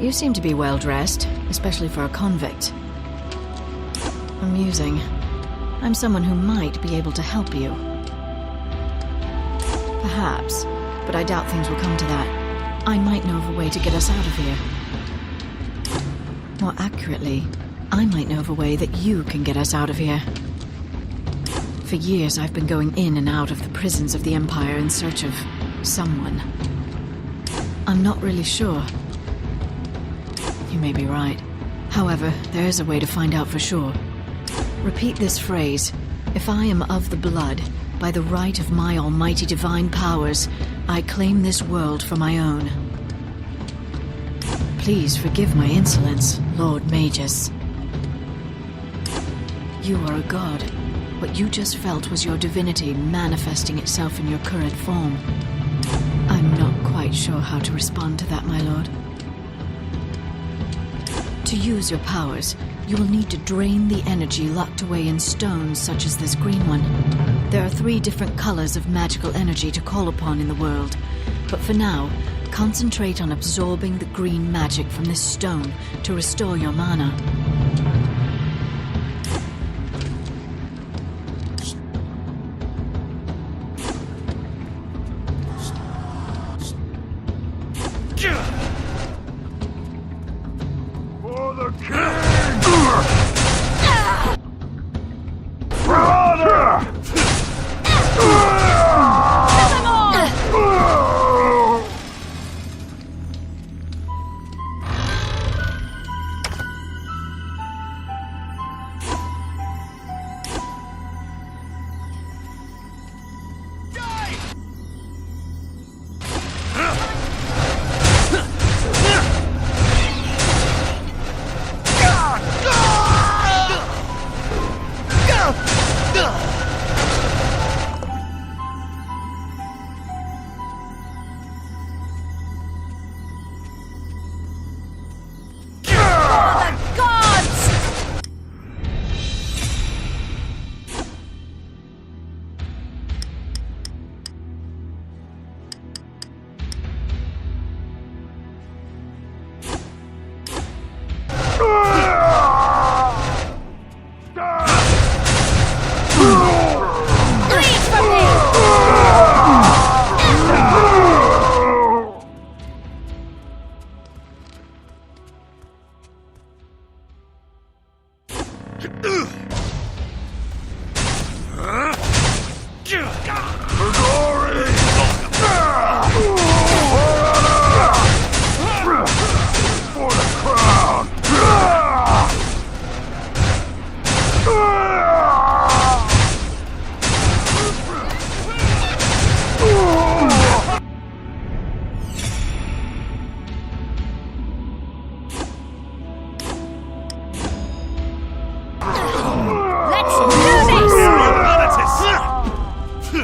You seem to be well dressed, especially for a convict. Amusing. I'm someone who might be able to help you. Perhaps, but I doubt things will come to that. I might know of a way to get us out of here. More accurately, I might know of a way that you can get us out of here. For years, I've been going in and out of the prisons of the Empire in search of someone. I'm not really sure. You may be right. However, there is a way to find out for sure. Repeat this phrase. If I am of the blood, by the right of my almighty divine powers, I claim this world for my own. Please forgive my insolence, Lord Magus. You are a god. What you just felt was your divinity manifesting itself in your current form. I'm not quite sure how to respond to that, my lord. To use your powers, you will need to drain the energy locked away in stones such as this green one. There are 3 different colors of magical energy to call upon in the world, but for now, concentrate on absorbing the green magic from this stone to restore your mana.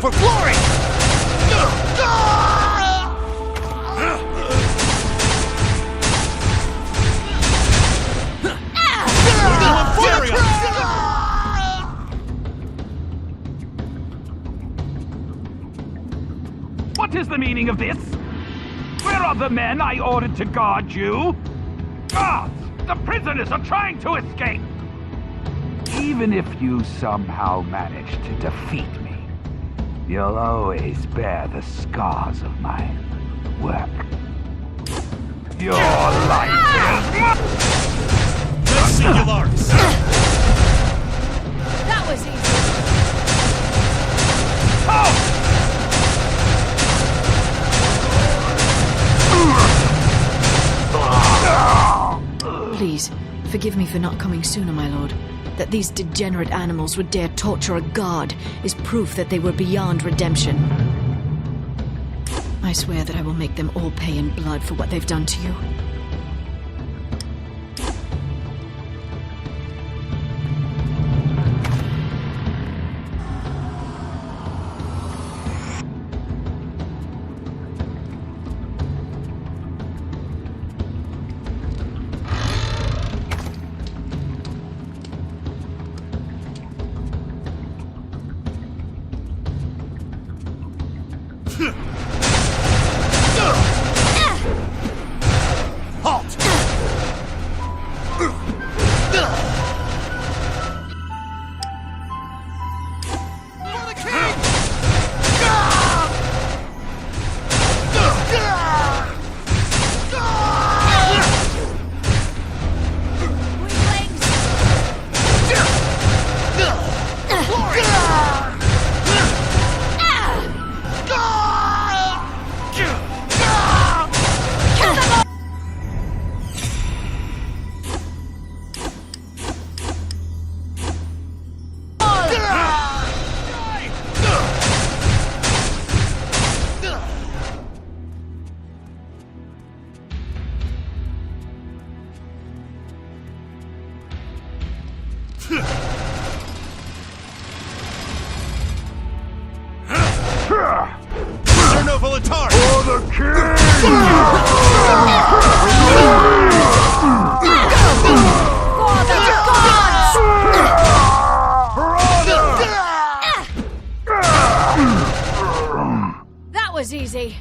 For glory! What is the meaning of this? Where are the men I ordered to guard you? Guards! The prisoners are trying to escape! Even if you somehow manage to defeat me, you'll always bear the scars of my work. Your life is... Singularis! That was easy. Oh! Please, forgive me for not coming sooner, my lord. That these degenerate animals would dare torture a god is proof that they were beyond redemption. I swear that I will make them all pay in blood for what they've done to you. Careful, it's hard! For the king! That was easy.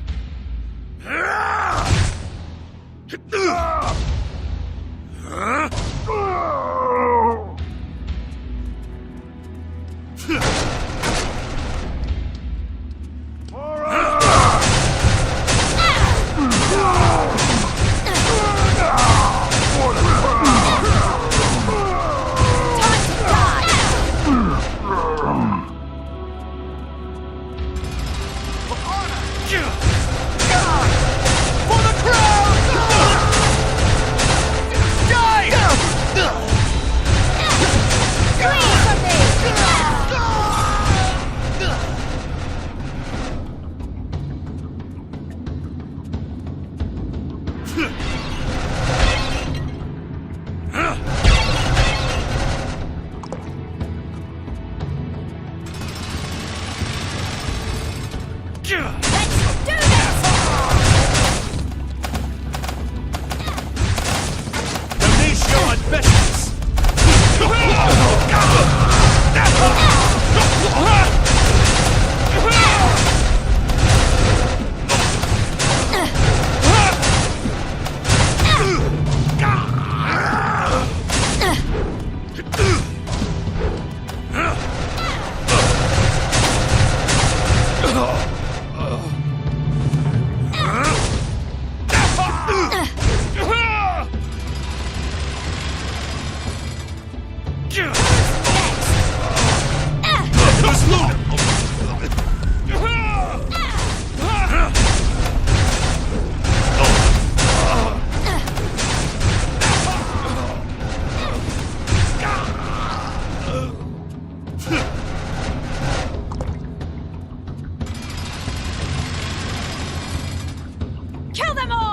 Kill them all!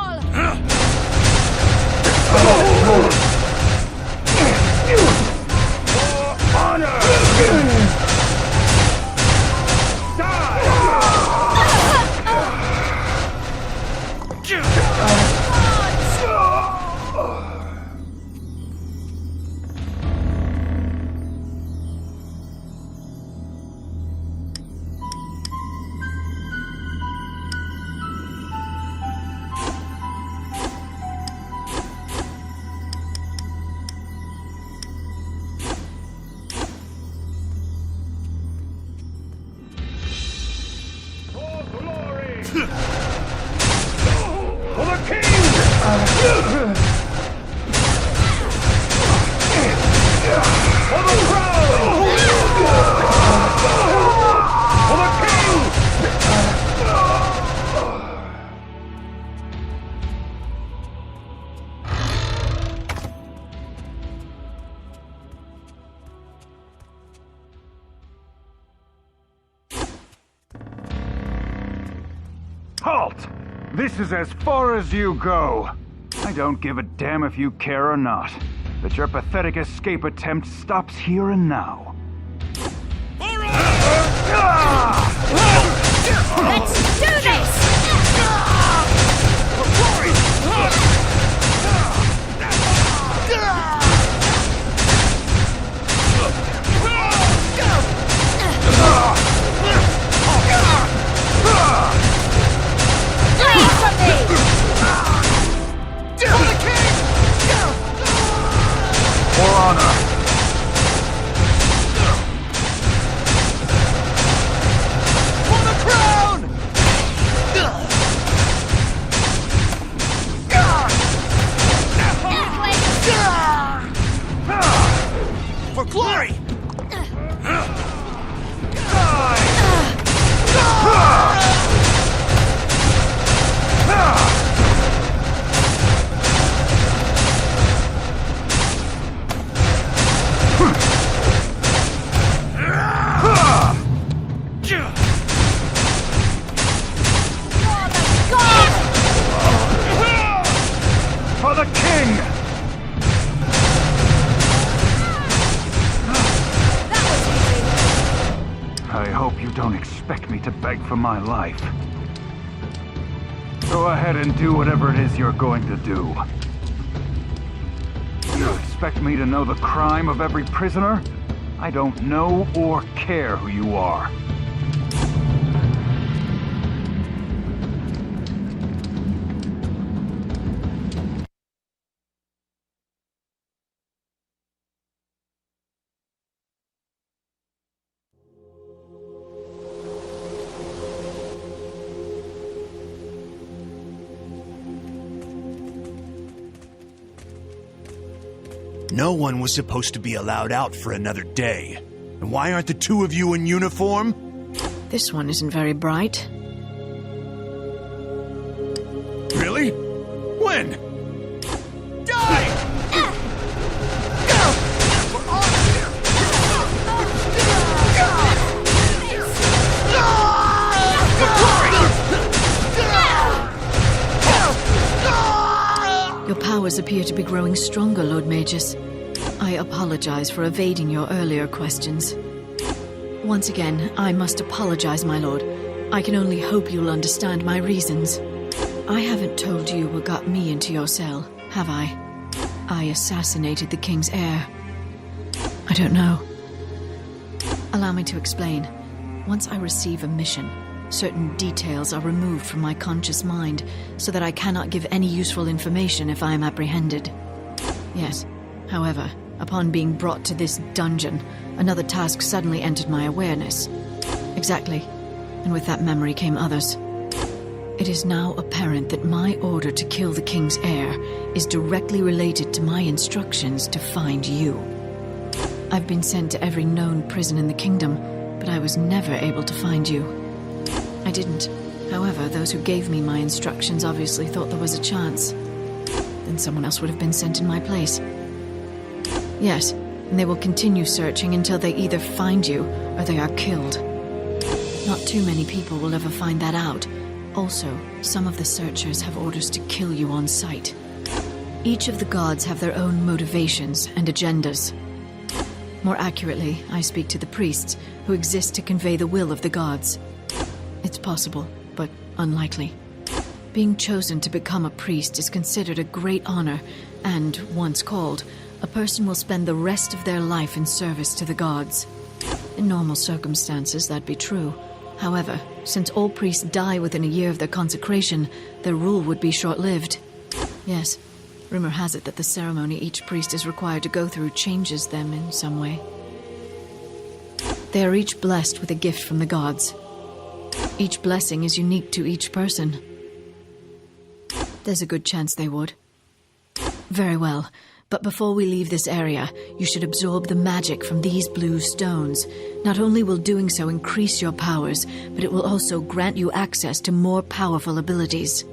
Halt! This is as far as you go. I don't give a damn if you care or not. But your pathetic escape attempt stops here and now. Let's do this! For honor. For the crown! For glory! For the king! I hope you don't expect me to beg for my life. Go ahead and do whatever it is you're going to do. You expect me to know the crime of every prisoner? I don't know or care who you are. No one was supposed to be allowed out for another day. And why aren't the two of you in uniform? This one isn't very bright. Really? When? Die! We're on here! Your powers appear to be growing stronger, Lord Magus. I apologize for evading your earlier questions. Once again, I must apologize, my lord. I can only hope you'll understand my reasons. I haven't told you what got me into your cell, have I? I assassinated the king's heir. I don't know. Allow me to explain. Once I receive a mission, certain details are removed from my conscious mind so that I cannot give any useful information if I am apprehended. Yes, however, upon being brought to this dungeon, another task suddenly entered my awareness. Exactly, and with that memory came others. It is now apparent that my order to kill the king's heir is directly related to my instructions to find you. I've been sent to every known prison in the kingdom, but I was never able to find you. I didn't. However, those who gave me my instructions obviously thought there was a chance. Then someone else would have been sent in my place. Yes, and they will continue searching until they either find you or they are killed. Not too many people will ever find that out. Also, some of the searchers have orders to kill you on sight. Each of the gods have their own motivations and agendas. More accurately, I speak to the priests, who exist to convey the will of the gods. It's possible, but unlikely. Being chosen to become a priest is considered a great honor, and, once called, a person will spend the rest of their life in service to the gods. In normal circumstances, that'd be true. However, since all priests die within a year of their consecration, their rule would be short-lived. Yes, rumor has it that the ceremony each priest is required to go through changes them in some way. They are each blessed with a gift from the gods. Each blessing is unique to each person. There's a good chance they would. Very well. But before we leave this area, you should absorb the magic from these blue stones. Not only will doing so increase your powers, but it will also grant you access to more powerful abilities.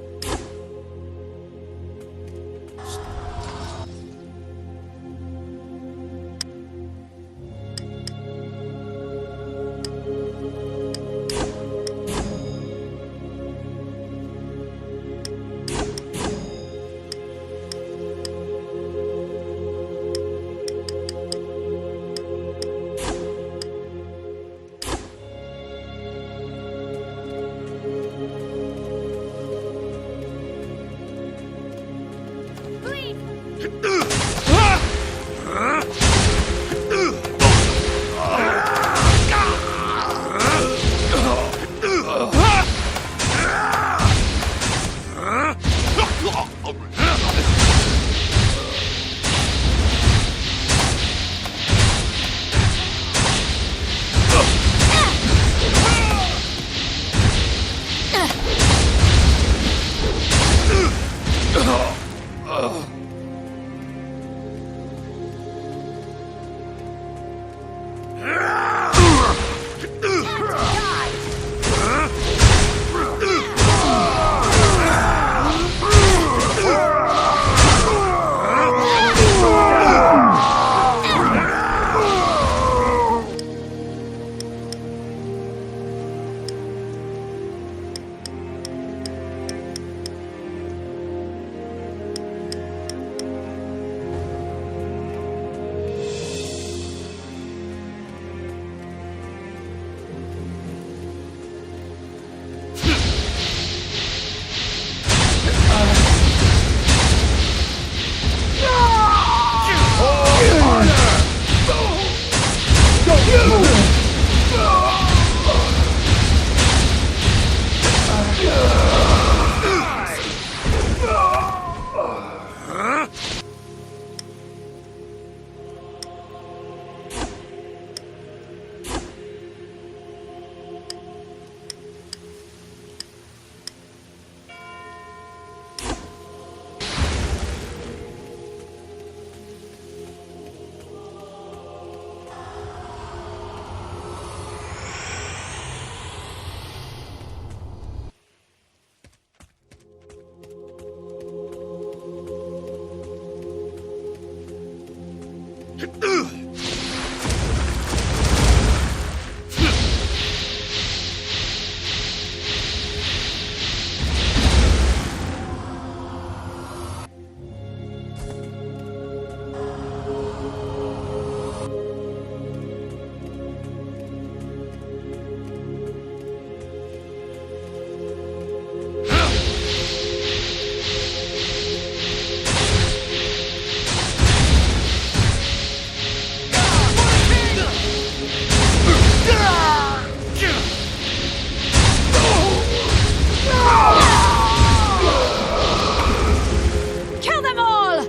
Kill them all!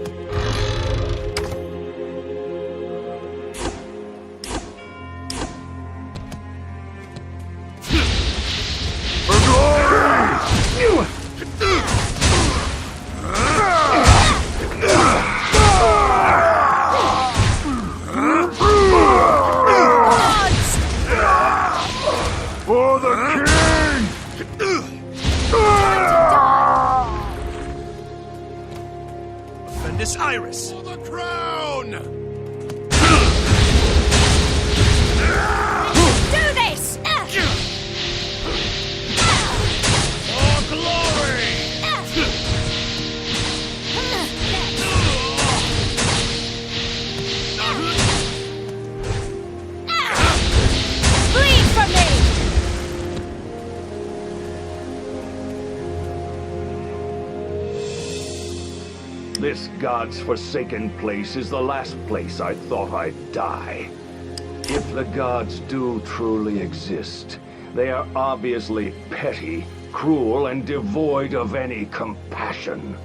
For the king! Bendis Iris! For the crown! Do this! For glory! Bleed for me! This God's forsaken place is the last place I thought I'd die. If the gods do truly exist, they are obviously petty, cruel, and devoid of any compassion.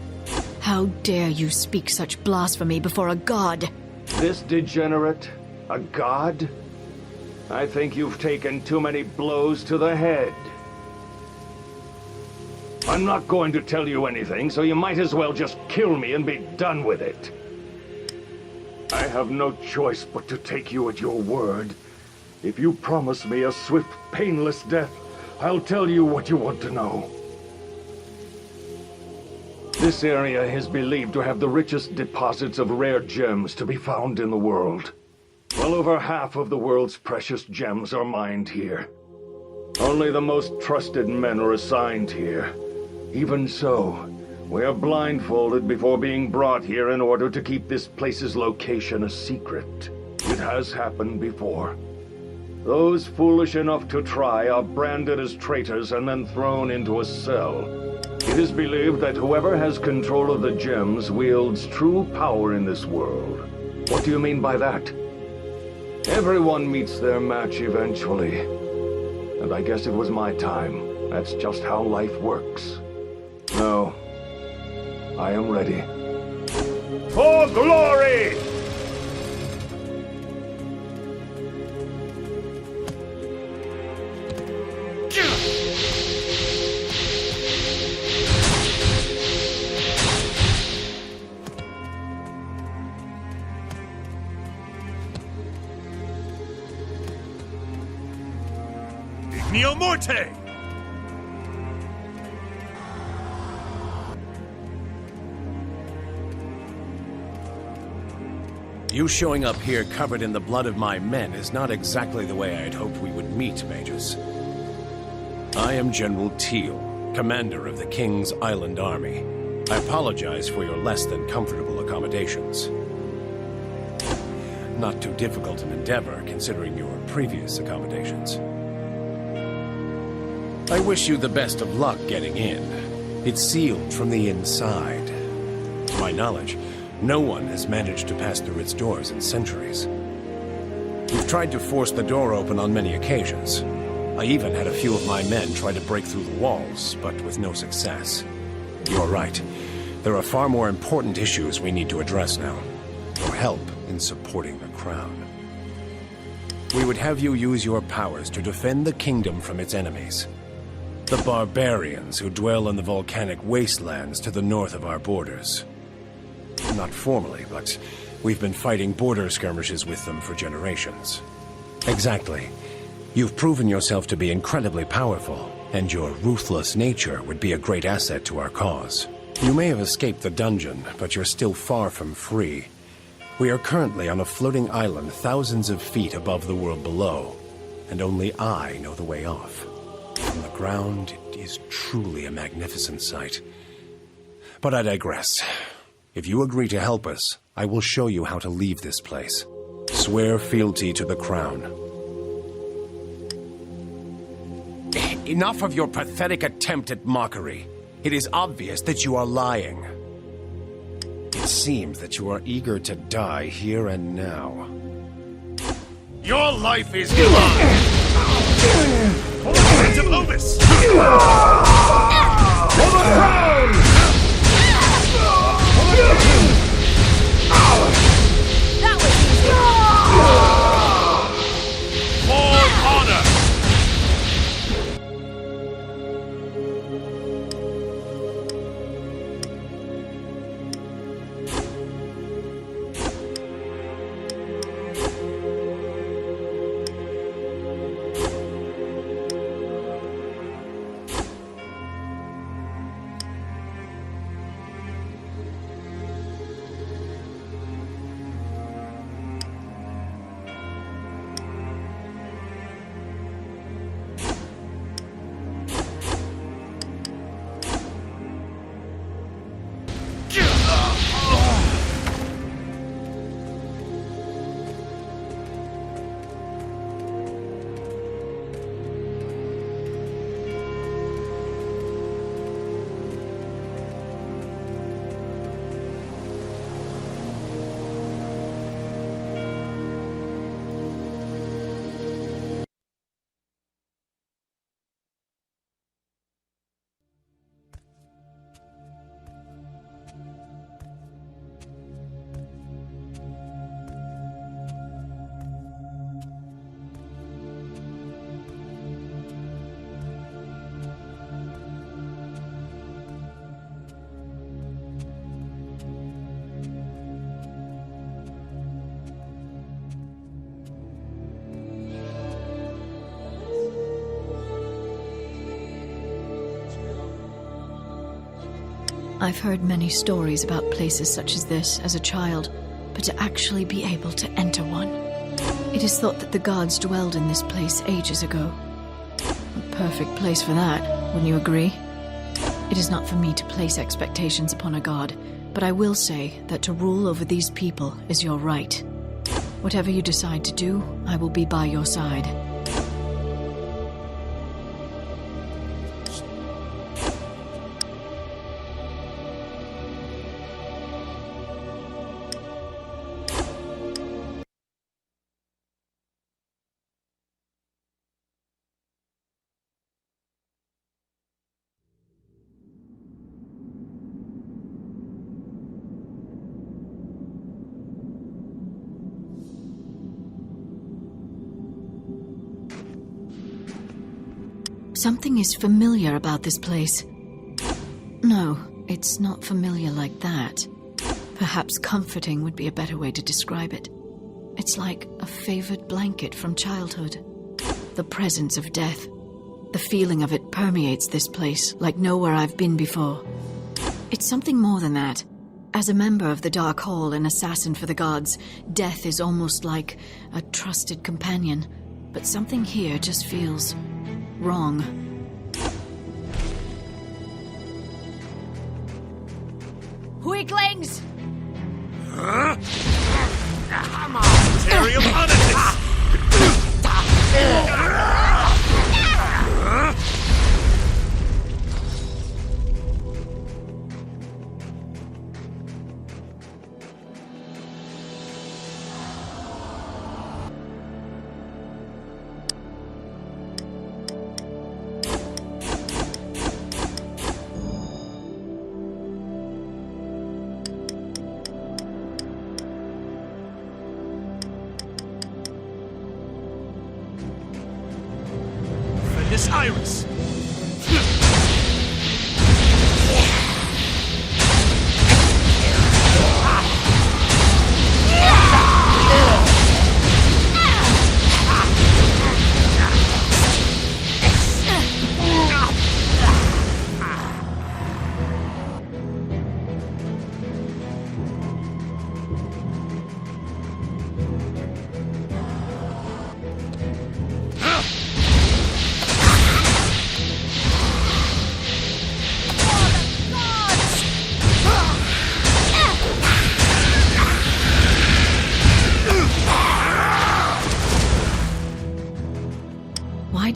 How dare you speak such blasphemy before a god? This degenerate, a god? I think you've taken too many blows to the head. I'm not going to tell you anything, so you might as well just kill me and be done with it. I have no choice but to take you at your word. If you promise me a swift, painless death, I'll tell you what you want to know. This area is believed to have the richest deposits of rare gems to be found in the world. Well over half of the world's precious gems are mined here. Only the most trusted men are assigned here. Even so, we are blindfolded before being brought here in order to keep this place's location a secret. It has happened before. Those foolish enough to try are branded as traitors and then thrown into a cell. It is believed that whoever has control of the gems wields true power in this world. What do you mean by that? Everyone meets their match eventually. And I guess it was my time. That's just how life works. No. I am ready. For glory! Igneo Morte! You showing up here covered in the blood of my men is not exactly the way I had hoped we would meet, Magus. I am General Teal, commander of the King's Island Army. I apologize for your less than comfortable accommodations. Not too difficult an endeavor, considering your previous accommodations. I wish you the best of luck getting in. It's sealed from the inside. To my knowledge, no one has managed to pass through its doors in centuries. We've tried to force the door open on many occasions. I even had a few of my men try to break through the walls, but with no success. You're right. There are far more important issues we need to address now. Your help in supporting the crown. We would have you use your powers to defend the kingdom from its enemies. The barbarians who dwell in the volcanic wastelands to the north of our borders. Not formally, but we've been fighting border skirmishes with them for generations. Exactly. You've proven yourself to be incredibly powerful, and your ruthless nature would be a great asset to our cause. You may have escaped the dungeon, but you're still far from free. We are currently on a floating island thousands of feet above the world below, and only I know the way off. From the ground, it is truly a magnificent sight. But I digress. If you agree to help us, I will show you how to leave this place. Swear fealty to the crown. Enough of your pathetic attempt at mockery. It is obvious that you are lying. It seems that you are eager to die here and now. Your life is mine! For the Prince of Obus! For the crown! That was easy. For honor! I've heard many stories about places such as this as a child, but to actually be able to enter one. It is thought that the gods dwelled in this place ages ago. A perfect place for that, wouldn't you agree? It is not for me to place expectations upon a god, but I will say that to rule over these people is your right. Whatever you decide to do, I will be by your side. Something is familiar about this place. No, it's not familiar like that. Perhaps comforting would be a better way to describe it. It's like a favored blanket from childhood. The presence of death. The feeling of it permeates this place like nowhere I've been before. It's something more than that. As a member of the Dark Hall and assassin for the gods, death is almost like a trusted companion. But something here just feels wrong. Weaklings! Come on, Terry, upon it! This Iris!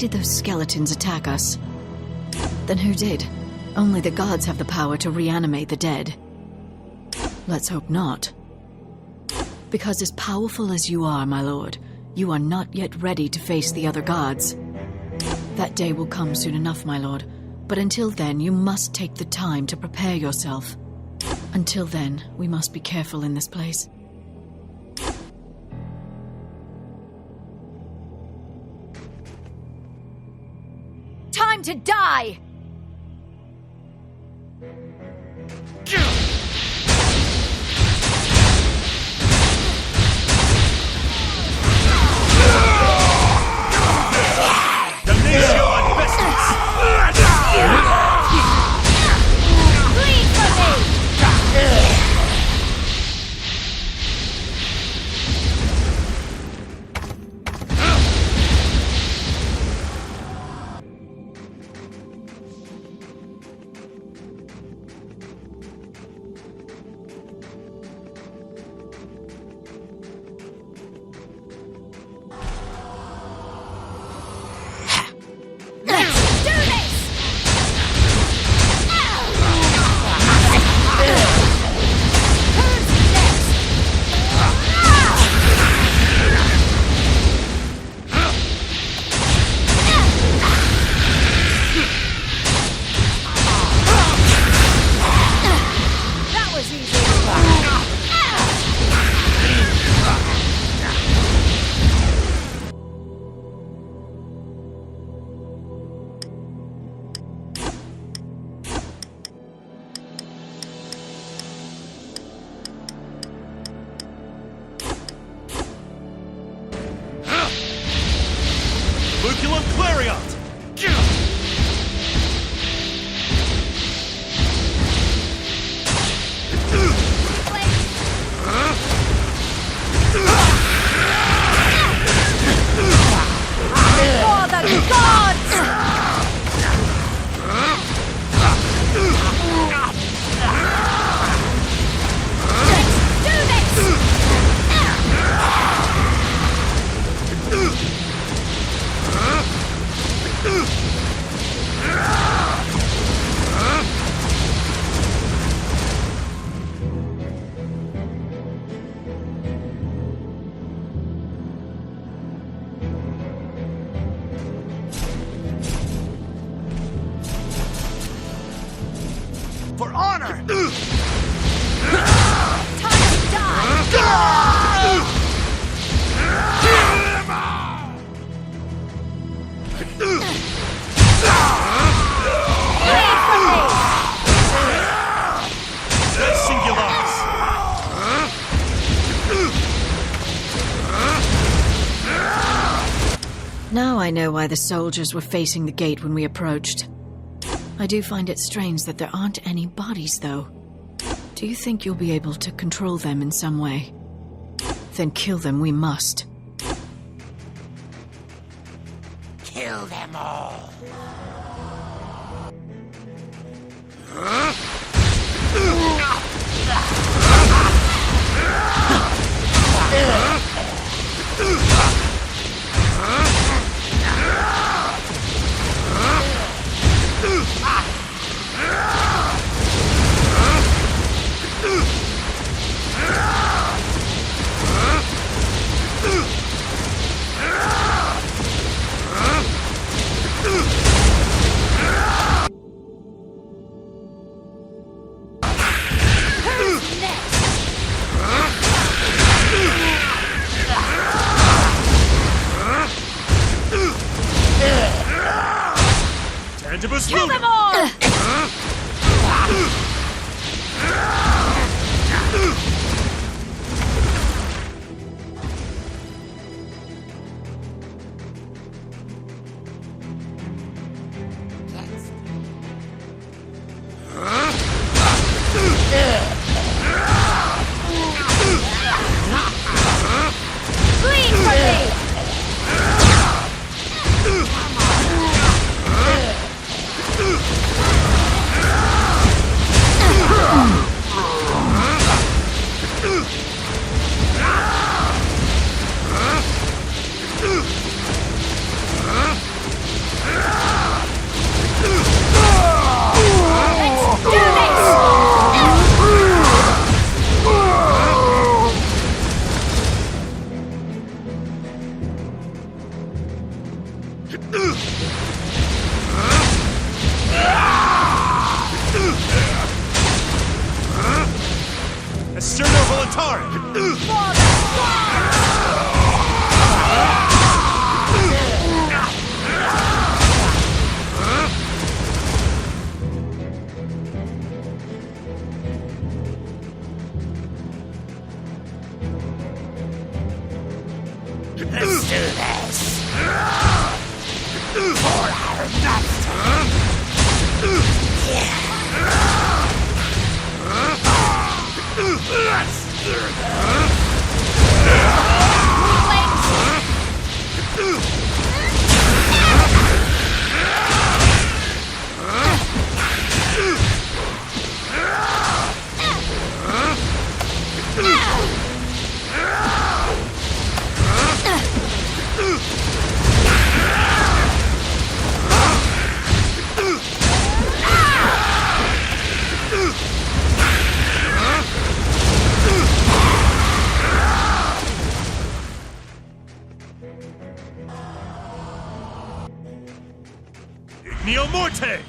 did those skeletons attack us? Then who did? Only the gods have the power to reanimate the dead. Let's hope not. Because as powerful as you are, my lord, you are not yet ready to face the other gods. That day will come soon enough, my lord. But until then, you must take the time to prepare yourself. Until then, we must be careful in this place. Time to die! Bleed for me! For honor! Time to die! Now I know why the soldiers were facing the gate when we approached. I do find it strange that there aren't any bodies, though. Do you think you'll be able to control them in some way? Then kill them we must. Kill them all. Kill them all! Bleed for me! Volatari! Let's do this. For our master. Let's do Neo Morte!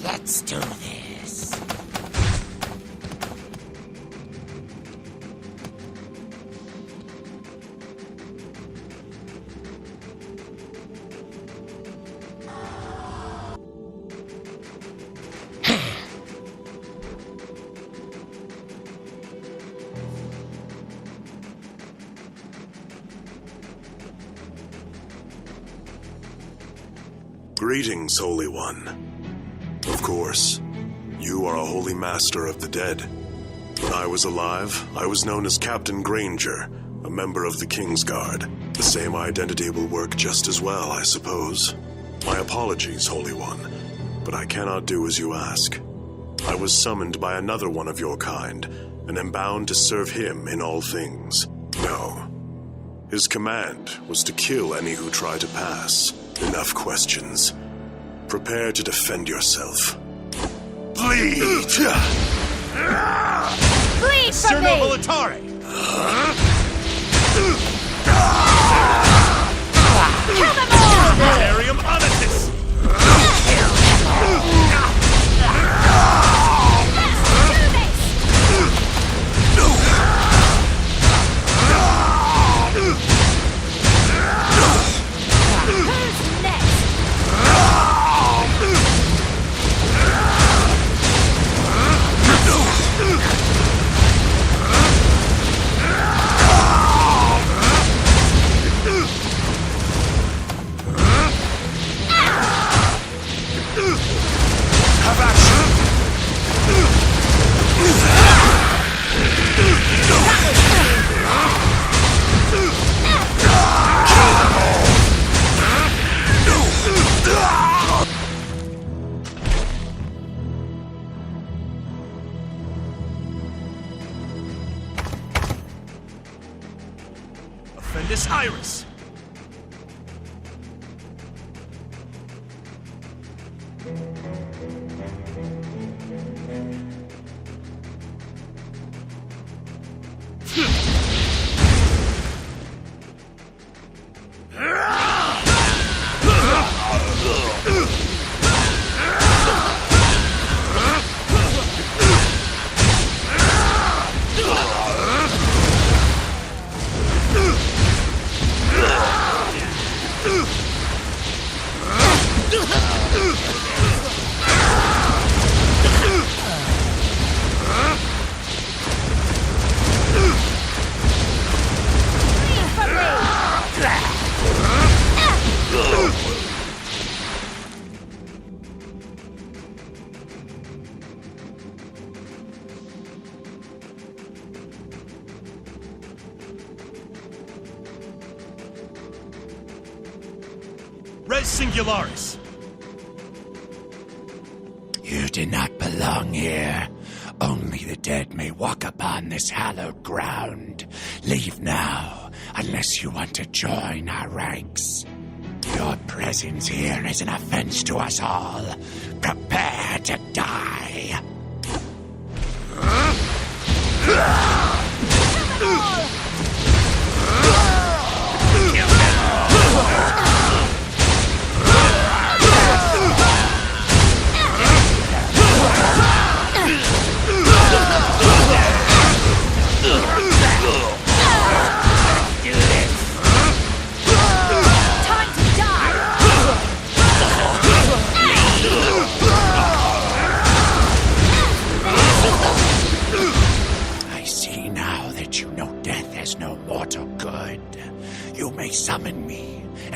Let's do this. Greetings, Holy One. Of course, you are a holy master of the dead. When I was alive, I was known as Captain Granger, a member of the King's Guard. The same identity will work just as well, I suppose. My apologies, Holy One, but I cannot do as you ask. I was summoned by another one of your kind, and am bound to serve him in all things. No. His command was to kill any who try to pass. Enough questions. Prepare to defend yourself. Bleed! Bleed for Cerno me! Volatari! Kill them all! Imperium Onitus! Offendus Iris! Res Singularis! You do not belong here. Only the dead may walk upon this hallowed ground. Leave now, unless you want to join our ranks. Your presence here is an offense to us all. Prepare to die.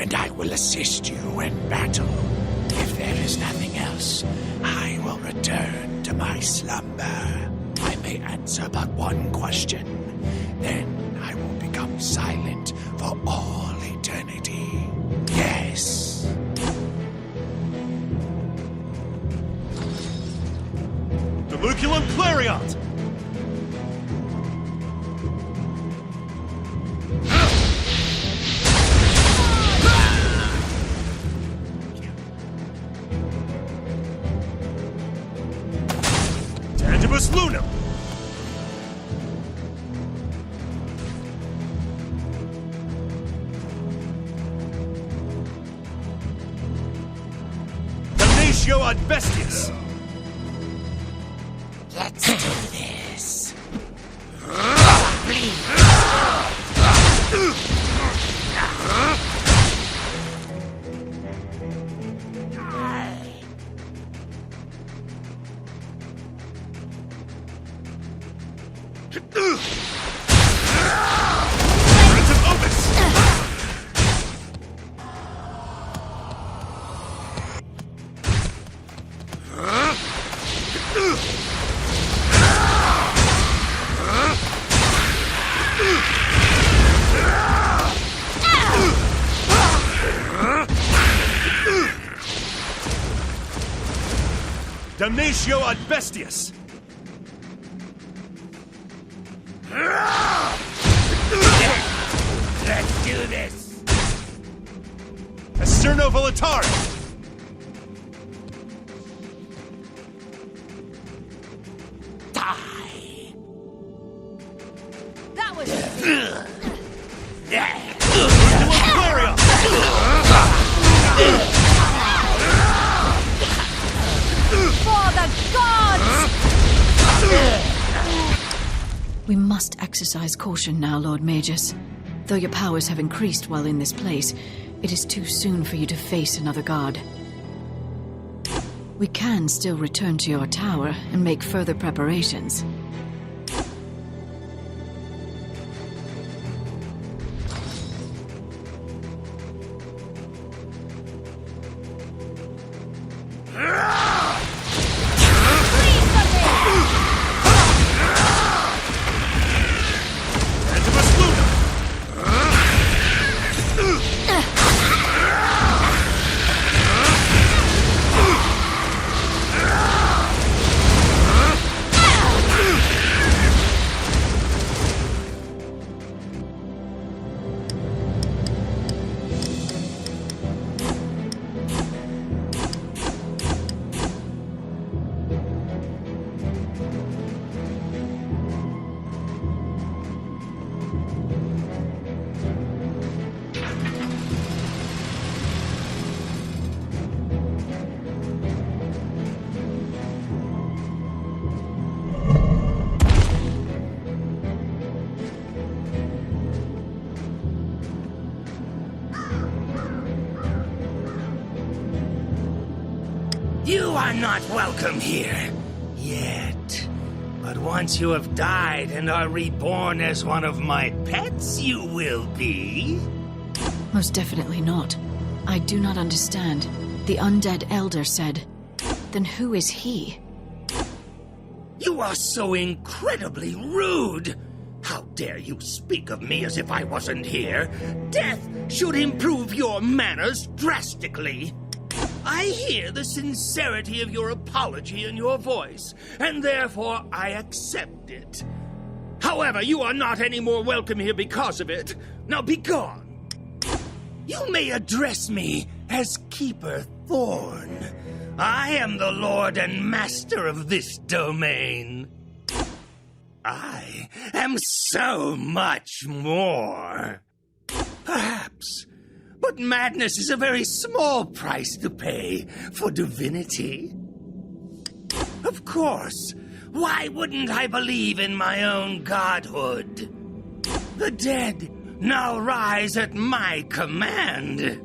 and I will assist you in battle. If there is nothing else, I will return to my slumber. I may answer but one question, then I will become silent for all eternity. Yes. Duluculum Clarion! Tangibus Lunam! Damnatio ad Bestias! Let's do this. Prince of Opus! Damnatio ad Bestias! Let's do this. Acerno Volatari! Die. That was Duluculum Clarion! for the gods! We must exercise caution now, Lord Magus. Though your powers have increased while in this place, it is too soon for you to face another god. We can still return to your tower and make further preparations. Tangibus Lunam! You are not welcome here, yet. But once you have died and are reborn as one of my pets, you will be. Most definitely not. I do not understand. The undead elder said. Then who is he? You are so incredibly rude. How dare you speak of me as if I wasn't here? Death should improve your manners drastically. I hear the sincerity of your apology in your voice, and therefore I accept it. However, you are not any more welcome here because of it. Now be gone. You may address me as Keeper Thorn. I am the Lord and Master of this domain. I am so much more. Perhaps. But madness is a very small price to pay for divinity. Of course. Why wouldn't I believe in my own godhood? The dead now rise at my command.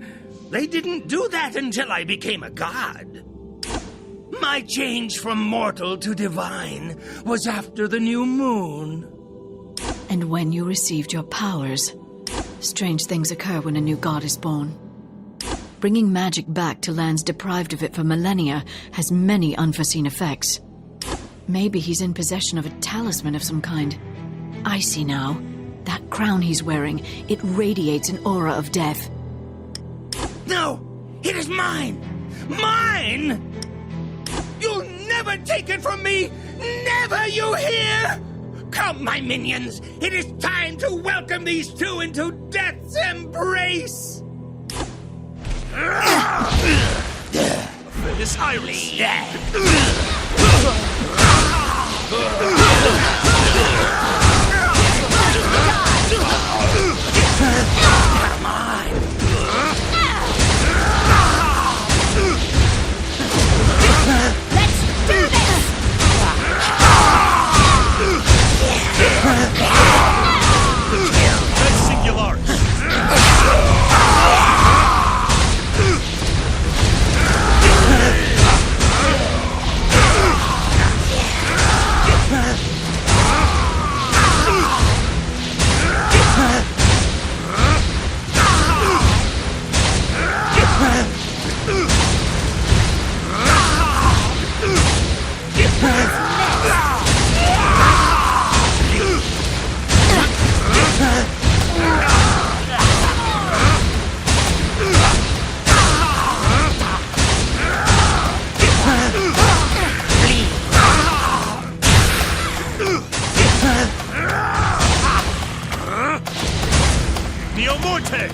They didn't do that until I became a god. My change from mortal to divine was after the new moon. And when you received your powers, strange things occur when a new god is born. Bringing magic back to lands deprived of it for millennia has many unforeseen effects. Maybe he's in possession of a talisman of some kind. I see now. That crown he's wearing, it radiates an aura of death. No! It is mine! Mine! You'll never take it from me! Never, you hear? Come, my minions! It is time to welcome these two into death's embrace! This Iris! Come on! Let's do this! Red Singularis! Morte!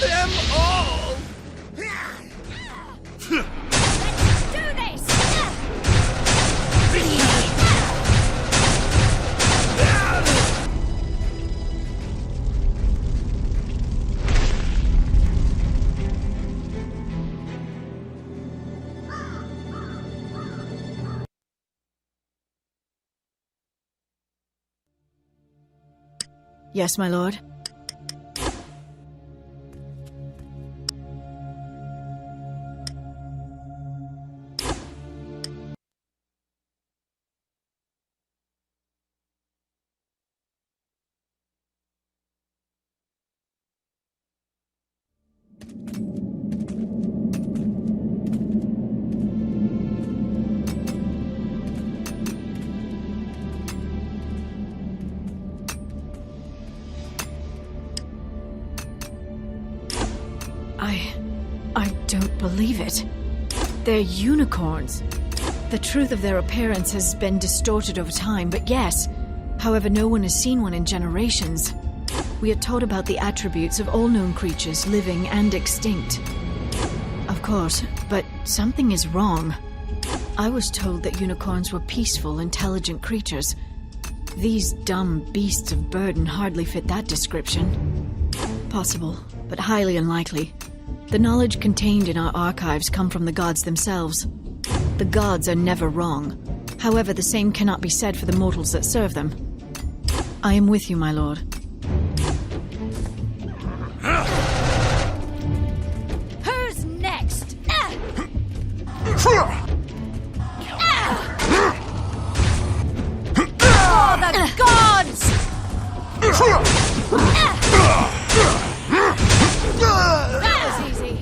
Them all! Let's do this! Yes, my lord. I don't believe it. They're unicorns. The truth of their appearance has been distorted over time, but yes. However, no one has seen one in generations. We are told about the attributes of all known creatures, living and extinct. Of course, but something is wrong. I was told that unicorns were peaceful, intelligent creatures. These dumb beasts of burden hardly fit that description. Possible, but highly unlikely. The knowledge contained in our archives come from the gods themselves. The gods are never wrong. However, the same cannot be said for the mortals that serve them. I am with you, my lord. Who's next? For the gods! That was easy.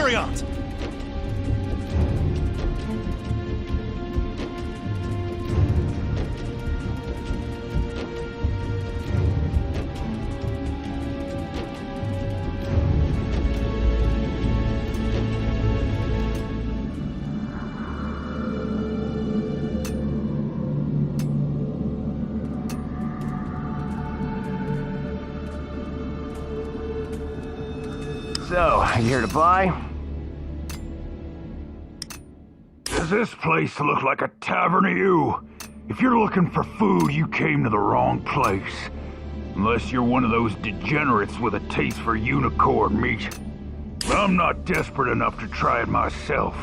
Carry-ons! So, you here to buy? Does this place look like a tavern to you? If you're looking for food, you came to the wrong place. Unless you're one of those degenerates with a taste for unicorn meat. I'm not desperate enough to try it myself,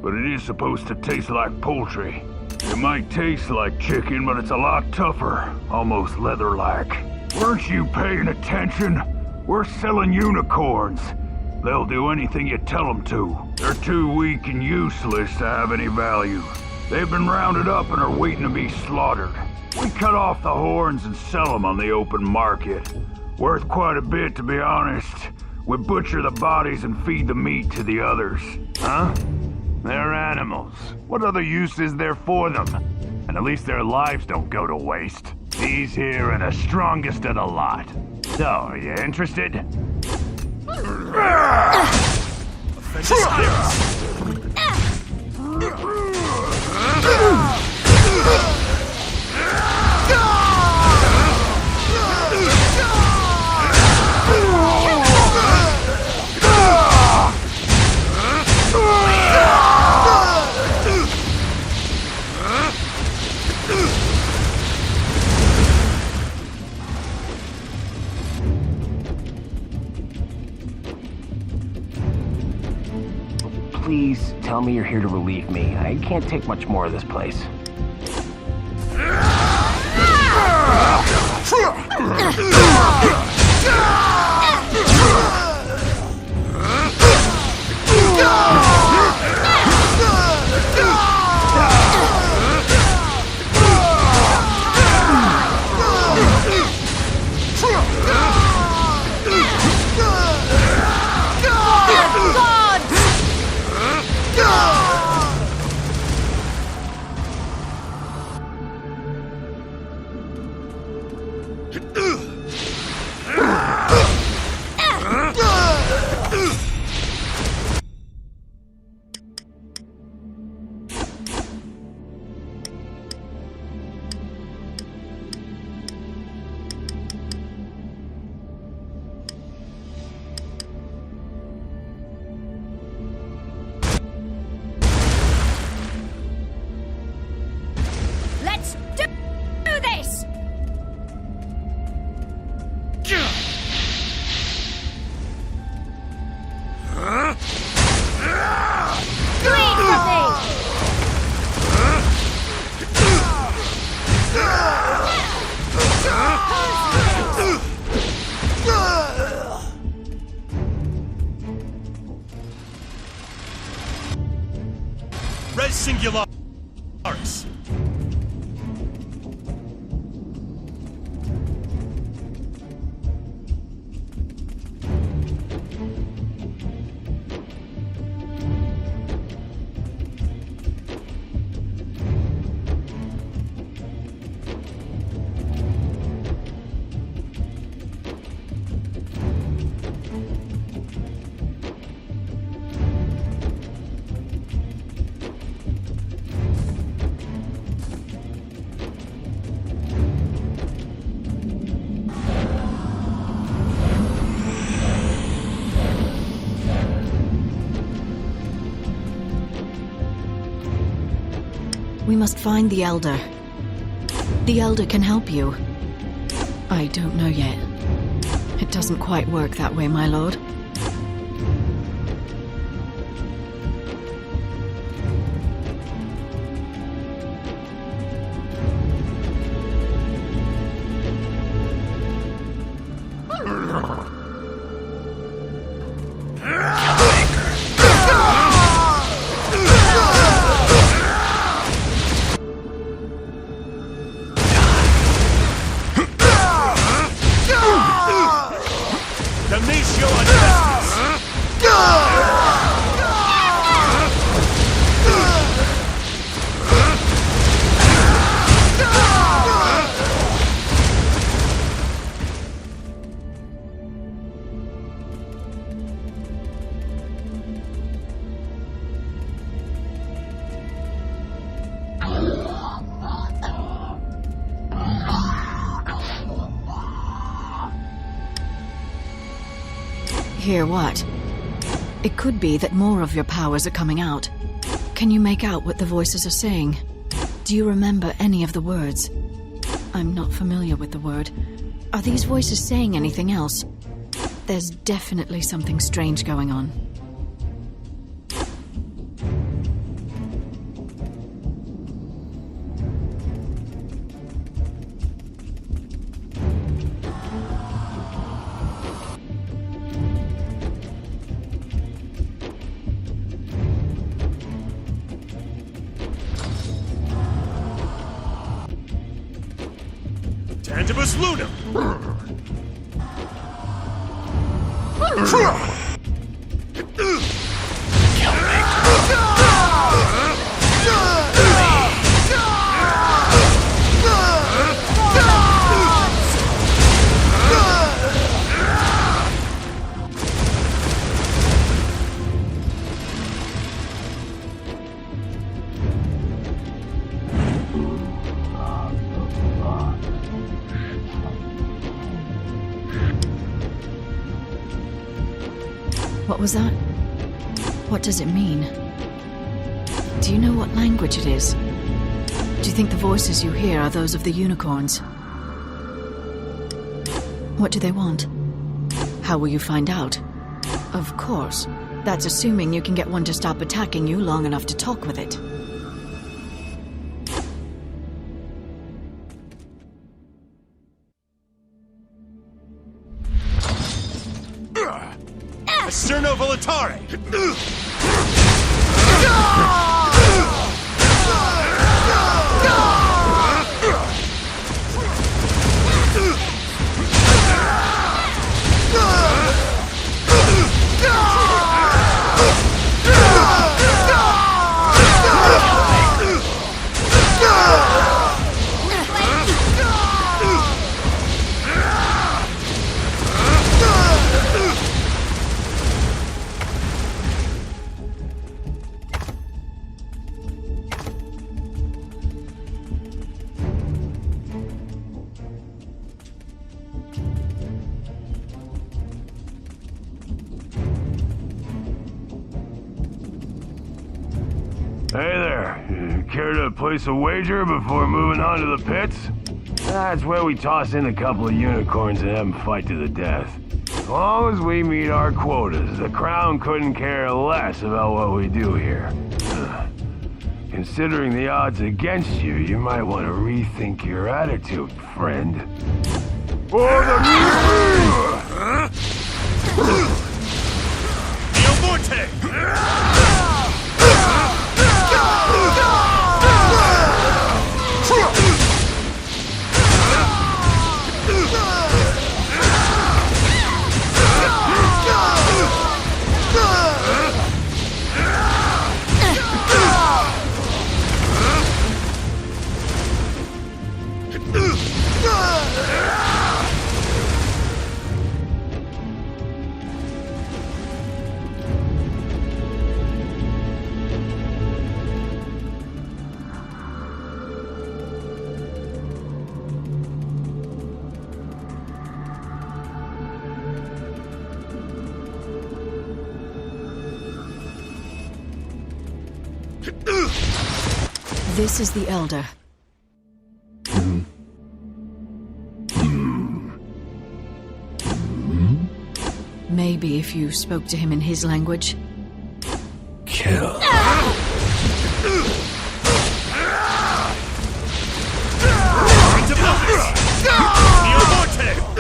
but it is supposed to taste like poultry. It might taste like chicken, but it's a lot tougher, almost leather-like. Weren't you paying attention? We're selling unicorns. They'll do anything you tell them to. They're too weak and useless to have any value. They've been rounded up and are waiting to be slaughtered. We cut off the horns and sell them on the open market. Worth quite a bit, to be honest. We butcher the bodies and feed the meat to the others. Huh? They're animals. What other use is there for them? And at least their lives don't go to waste. These here are the strongest of the lot. So, are you interested? Please tell me you're here to relieve me. I can't take much more of this place. Let's do this! Bleed for me! Res Singularis. We must find the Elder. The Elder can help you. I don't know yet. It doesn't quite work that way, my lord. Demisio Hear what? It could be that more of your powers are coming out. Can you make out what the voices are saying? Do you remember any of the words? I'm not familiar with the word. Are these voices saying anything else? There's definitely something strange going on. Tantibus Lunum! What was that? What does it mean? Do you know what language it is? Do you think the voices you hear are those of the unicorns? What do they want? How will you find out? Of course. That's assuming you can get one to stop attacking you long enough to talk with it. Cerno Volitare! Hey there, care to place a wager before moving on to the pits? That's where we toss in a couple of unicorns and have them fight to the death. As long as we meet our quotas, the Crown couldn't care less about what we do here. Considering the odds against you, you might want to rethink your attitude, friend. For the Neo Morte! This is the Elder. Maybe if you spoke to him in his language. Kill. Neo Morte!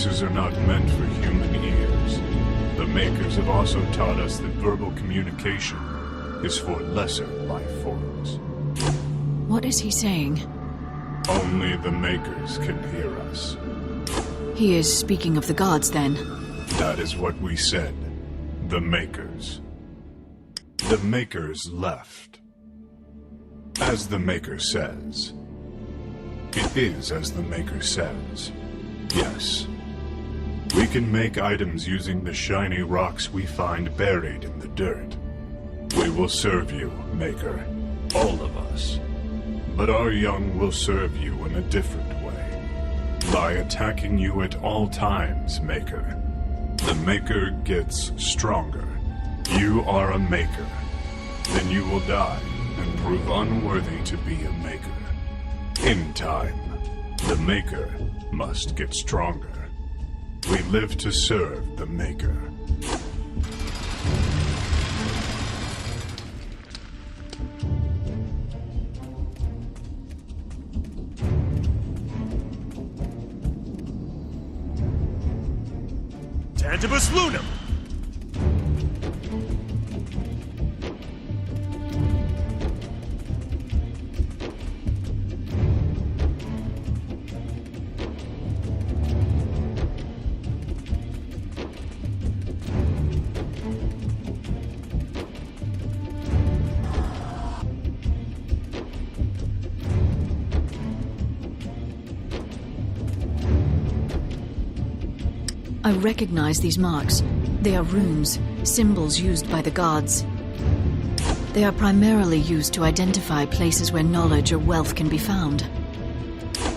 voices are not meant for human ears. The Makers have also taught us that verbal communication is for lesser life forms. What is he saying? Only the Makers can hear us. He is speaking of the gods, then. That is what we said. The Makers. The Makers left. As the Maker says. It is as the Maker says. Yes. We can make items using the shiny rocks we find buried in the dirt. We will serve you, Maker. All of us. But our young will serve you in a different way. By attacking you at all times, Maker. The Maker gets stronger. You are a Maker. Then you will die and prove unworthy to be a Maker. In time, the Maker must get stronger. We live to serve the Maker. Tantibus Lunam! I recognize these marks. They are runes, symbols used by the gods. They are primarily used to identify places where knowledge or wealth can be found.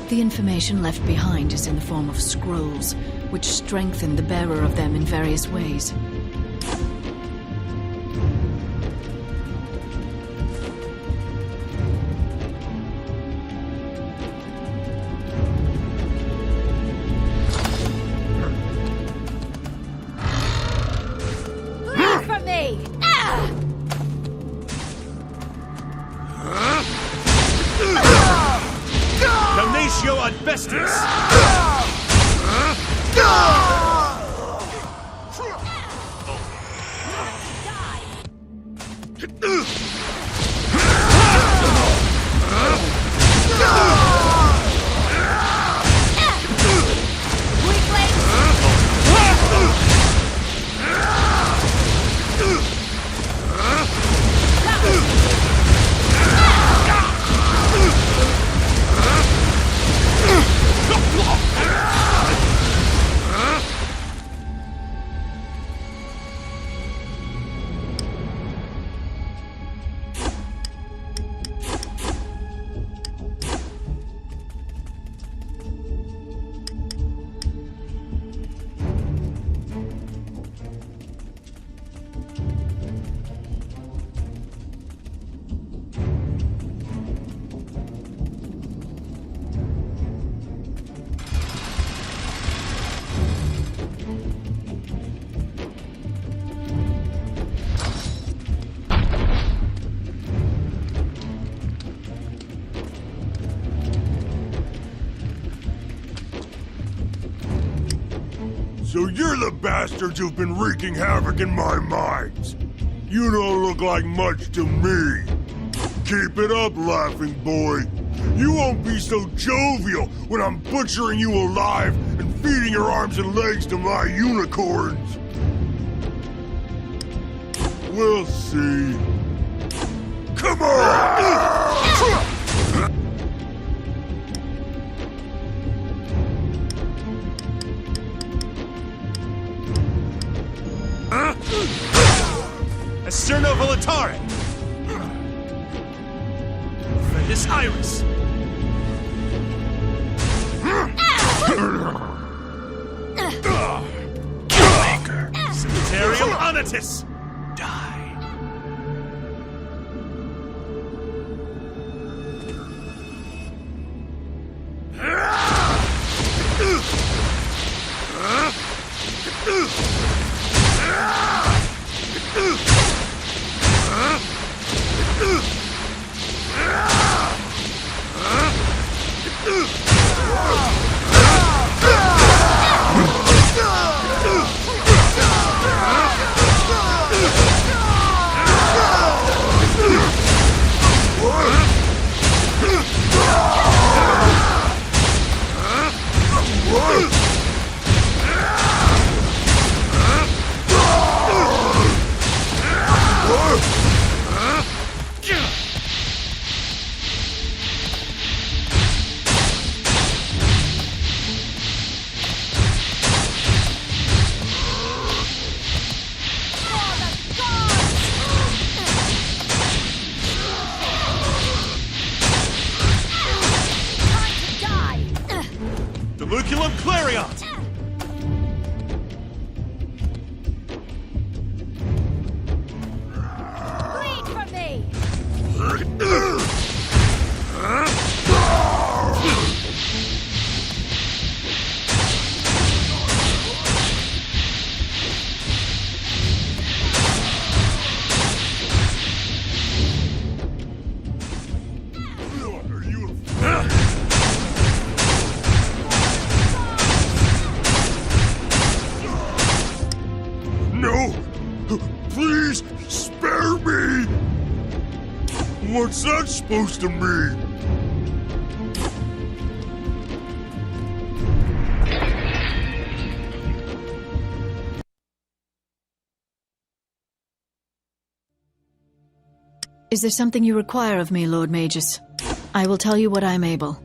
The information left behind is in the form of scrolls, which strengthen the bearer of them in various ways. Damnatio ad bestis! So you're the bastards who've been wreaking havoc in my mines. You don't look like much to me. Keep it up, laughing boy. You won't be so jovial when I'm butchering you alive and feeding your arms and legs to my unicorns. We'll see. Come on! Esterno Volatare! Fendus Iris! Killmaker! Cemeterium Onitus! Die! Carry on! Bleed for me! No! Please, spare me! What's that supposed to mean? Is there something you require of me, Lord Magus? I will tell you what I am able.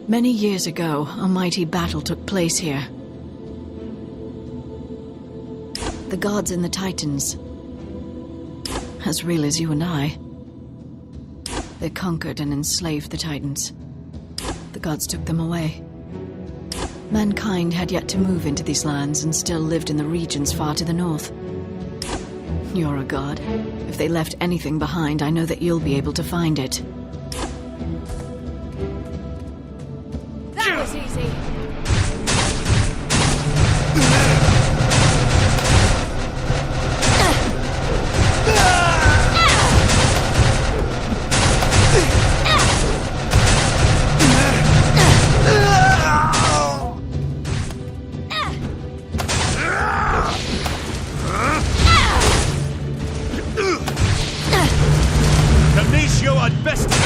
Many years ago, a mighty battle took place here. The gods and the titans, as real as you and I, they conquered and enslaved the titans. The gods took them away. Mankind had yet to move into these lands and still lived in the regions far to the north. You're a god. If they left anything behind, I know that you'll be able to find it. That was easy. Damnatio ad bestia!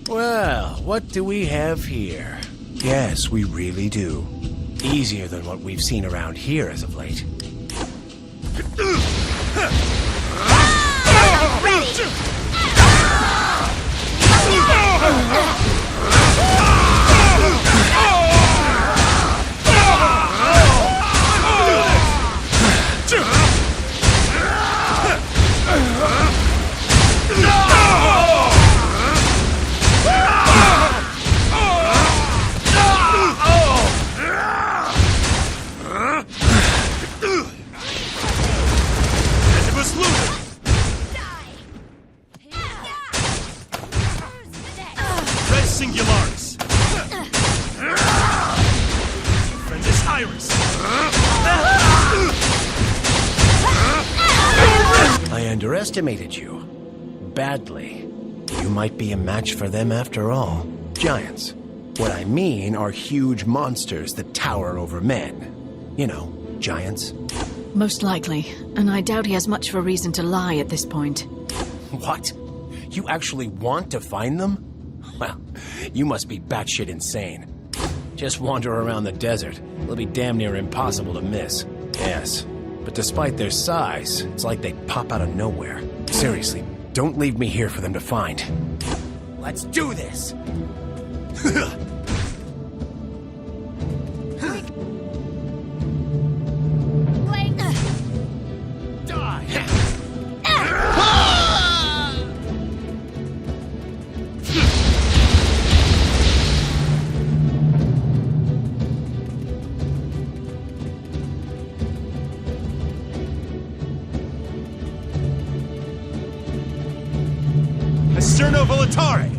Well, what do we have here? Yes, we really do. Easier than what we've seen around here as of late. Singularis. Friendus Iris. I underestimated you. Badly. You might be a match for them after all. Giants. What I mean are huge monsters that tower over men. You know, giants. Most likely, and I doubt he has much of a reason to lie at this point. What? You actually want to find them? Well, you must be batshit insane. Just wander around the desert. It'll be damn near impossible to miss. Yes, but despite their size, it's like they pop out of nowhere. Seriously, Don't leave me here for them to find. Let's do this! Esterno Volitare!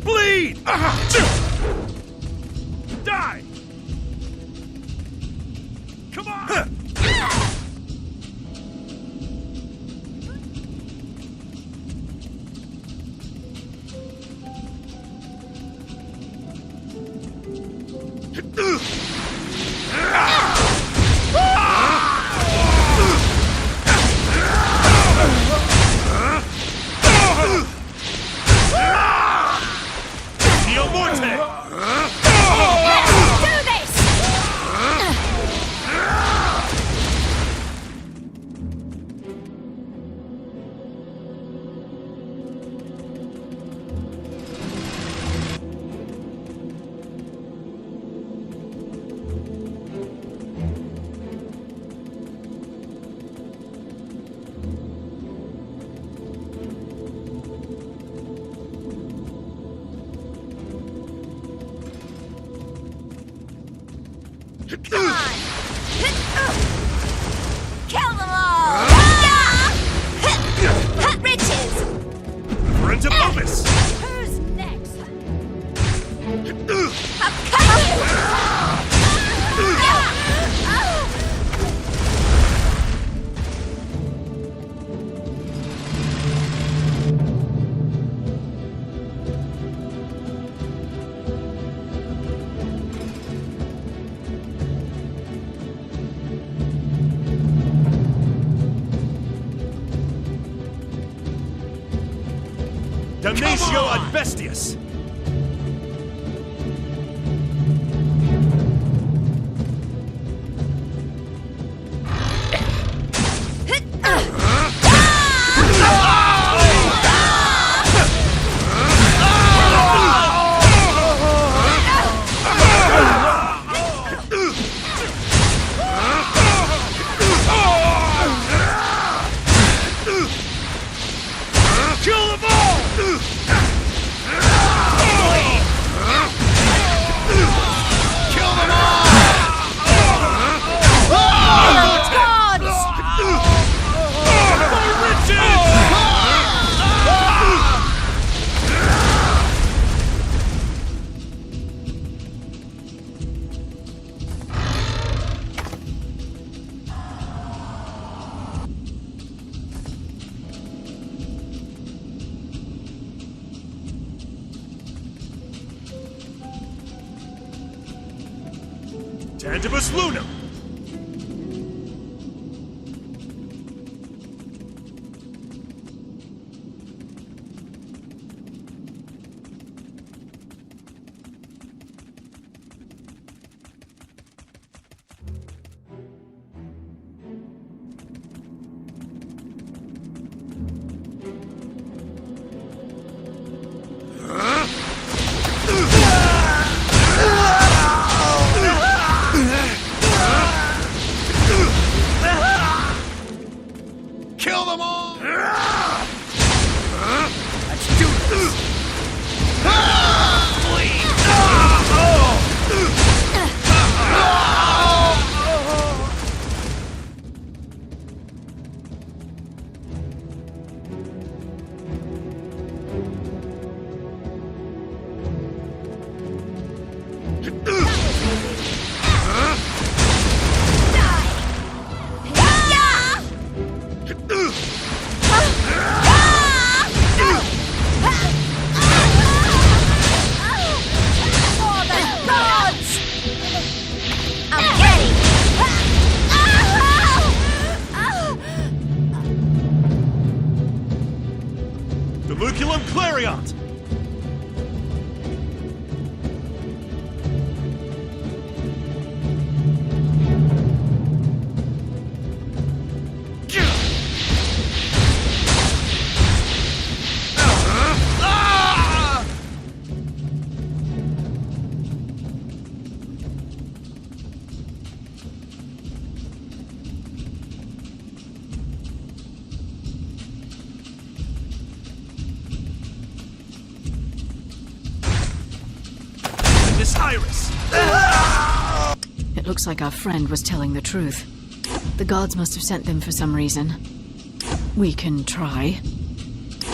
Bleed! Die! Come on! Come on! Kill them all! Riches! Rent a bonus! Who's next? I'm coming! Damnatio ad Bestias! Tantibus Lunam! Miscreant! It looks like our friend was telling the truth. The gods must have sent them for some reason. We can try.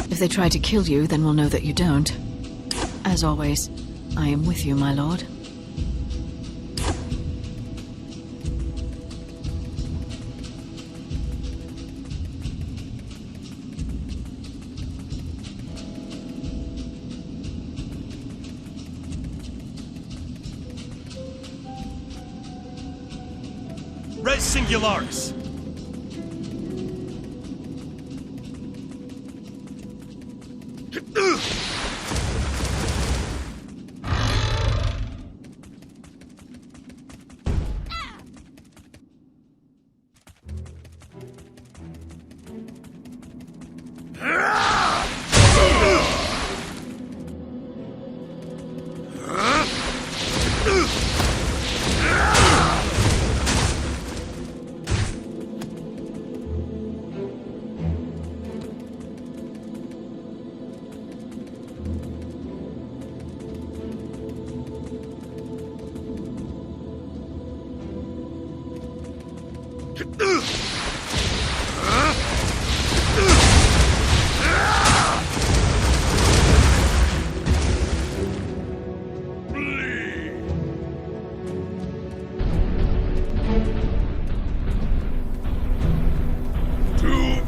If they try to kill you, then we'll know that you don't. As always, I am with you, my lord. Res Singularis!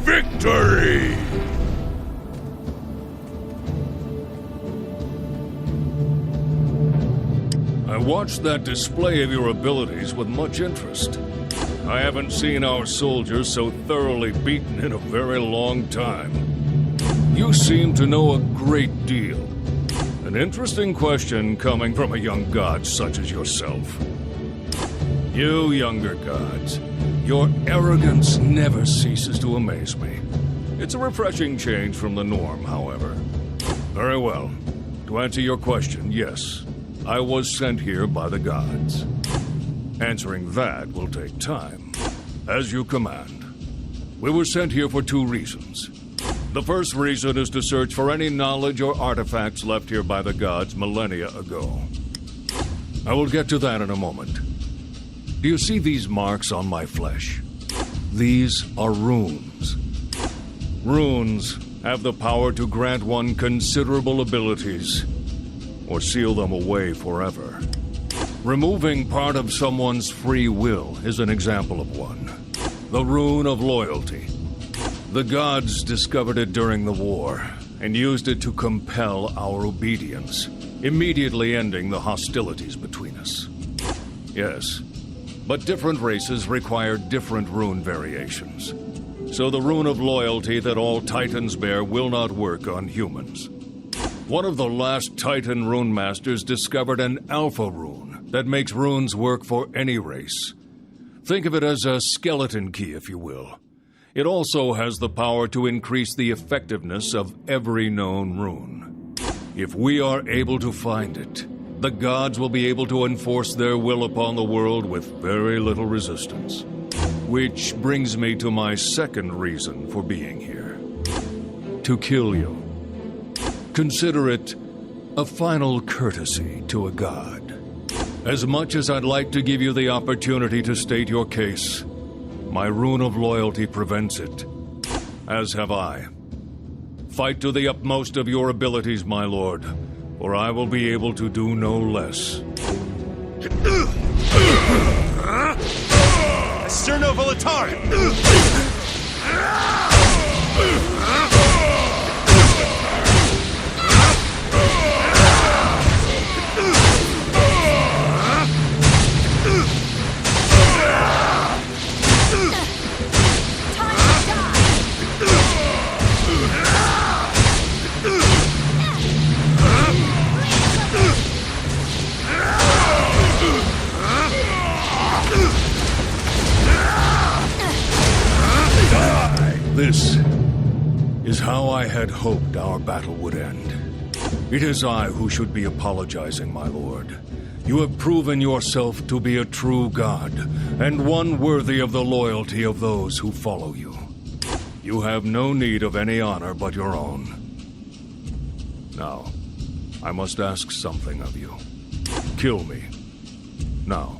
Victory! I watched that display of your abilities with much interest. I haven't seen our soldiers so thoroughly beaten in a very long time. You seem to know a great deal. An interesting question coming from a young god such as yourself. You younger gods, your arrogance never ceases to amaze me. It's a refreshing change from the norm, however. Very well. To answer your question, yes, I was sent here by the gods. Answering that will take time. As you command. We were sent here for two reasons. The first reason is to search for any knowledge or artifacts left here by the gods millennia ago. I will get to that in a moment. Do you see these marks on my flesh? These are runes. Runes have the power to grant one considerable abilities, or seal them away forever. Removing part of someone's free will is an example of one. The Rune of Loyalty. The gods discovered it during the war, and used it to compel our obedience, immediately ending the hostilities between us. Yes, but different races require different rune variations. So the Rune of Loyalty that all Titans bear will not work on humans. One of the last Titan rune masters discovered an alpha rune that makes runes work for any race. Think of it as a skeleton key, if you will. It also has the power to increase the effectiveness of every known rune. If we are able to find it, the gods will be able to enforce their will upon the world with very little resistance. Which brings me to my second reason for being here. To kill you. Consider it a final courtesy to a god. As much as I'd like to give you the opportunity to state your case, my Rune of Loyalty prevents it, as have I. Fight to the utmost of your abilities, my lord, or I will be able to do no less. Cerno Volatarin! This is how I had hoped our battle would end. It is I who should be apologizing, my lord. You have proven yourself to be a true god, and one worthy of the loyalty of those who follow you. You have no need of any honor but your own. Now, I must ask something of you. Kill me. Now.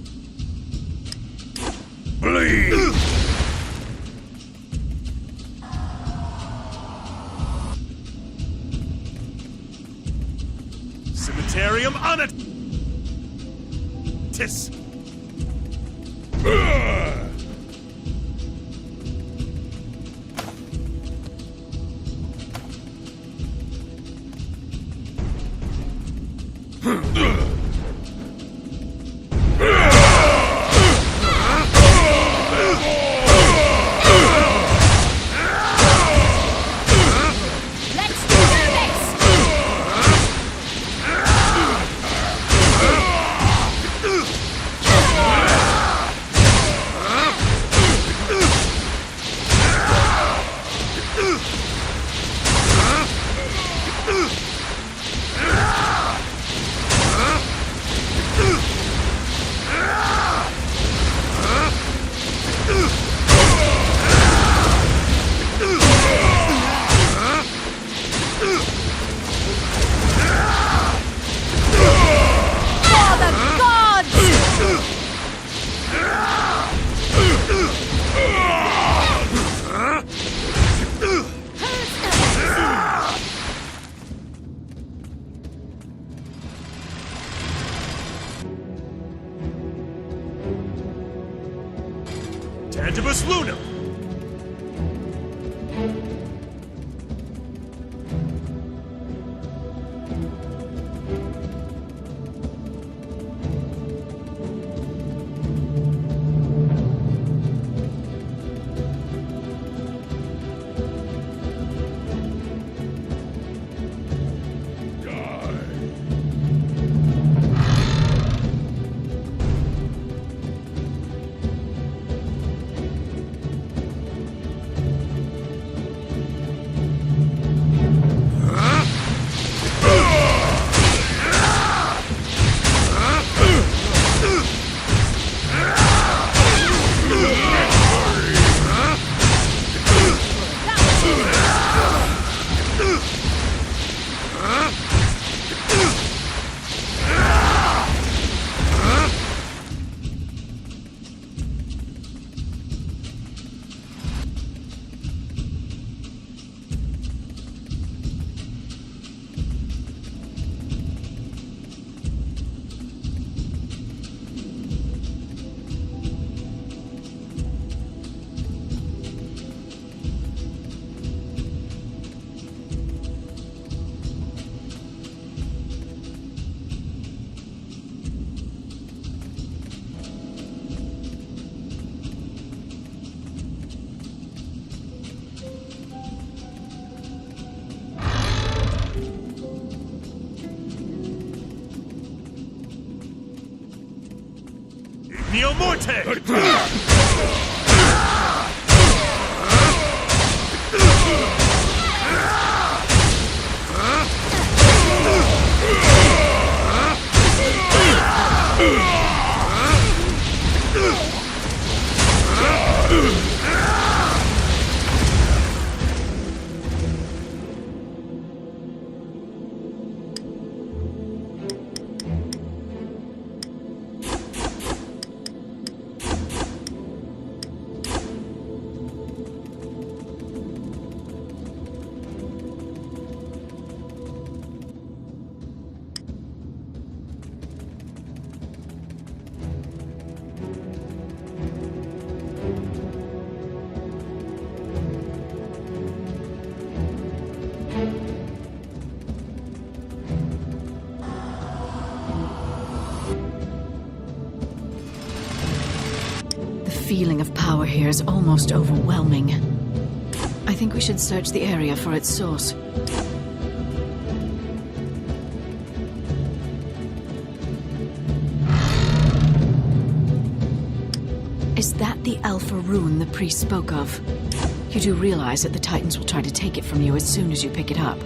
Bleed! Cemeterium on it! Tis! Tangibus Lunam! Neo Morte! The feeling of power here is almost overwhelming. I think we should search the area for its source. Is that the Alpha rune the priest spoke of? You do realize that the Titans will try to take it from you as soon as you pick it up.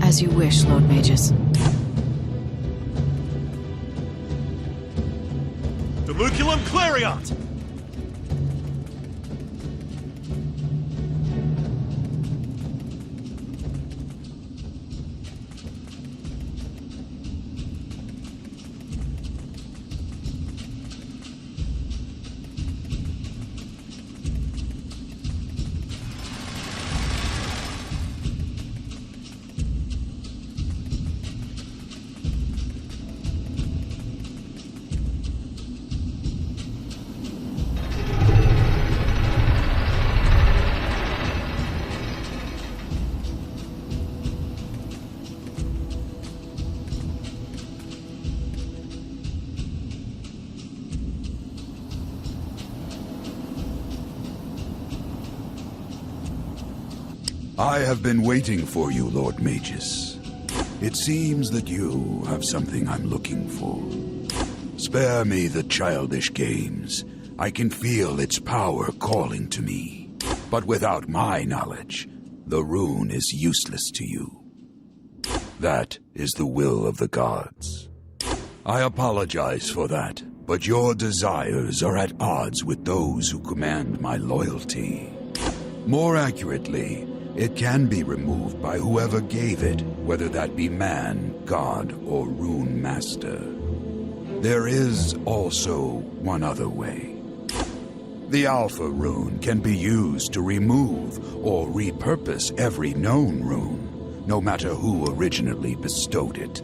As you wish, Lord Magus. Duluculum Clariant! I have been waiting for you, Lord Magus. It seems that you have something I'm looking for. Spare me the childish games. I can feel its power calling to me. But without my knowledge, the rune is useless to you. That is the will of the gods. I apologize for that, but your desires are at odds with those who command my loyalty. More accurately, it can be removed by whoever gave it, whether that be man, god, or rune master. There is also one other way. The Alpha rune can be used to remove or repurpose every known rune, no matter who originally bestowed it.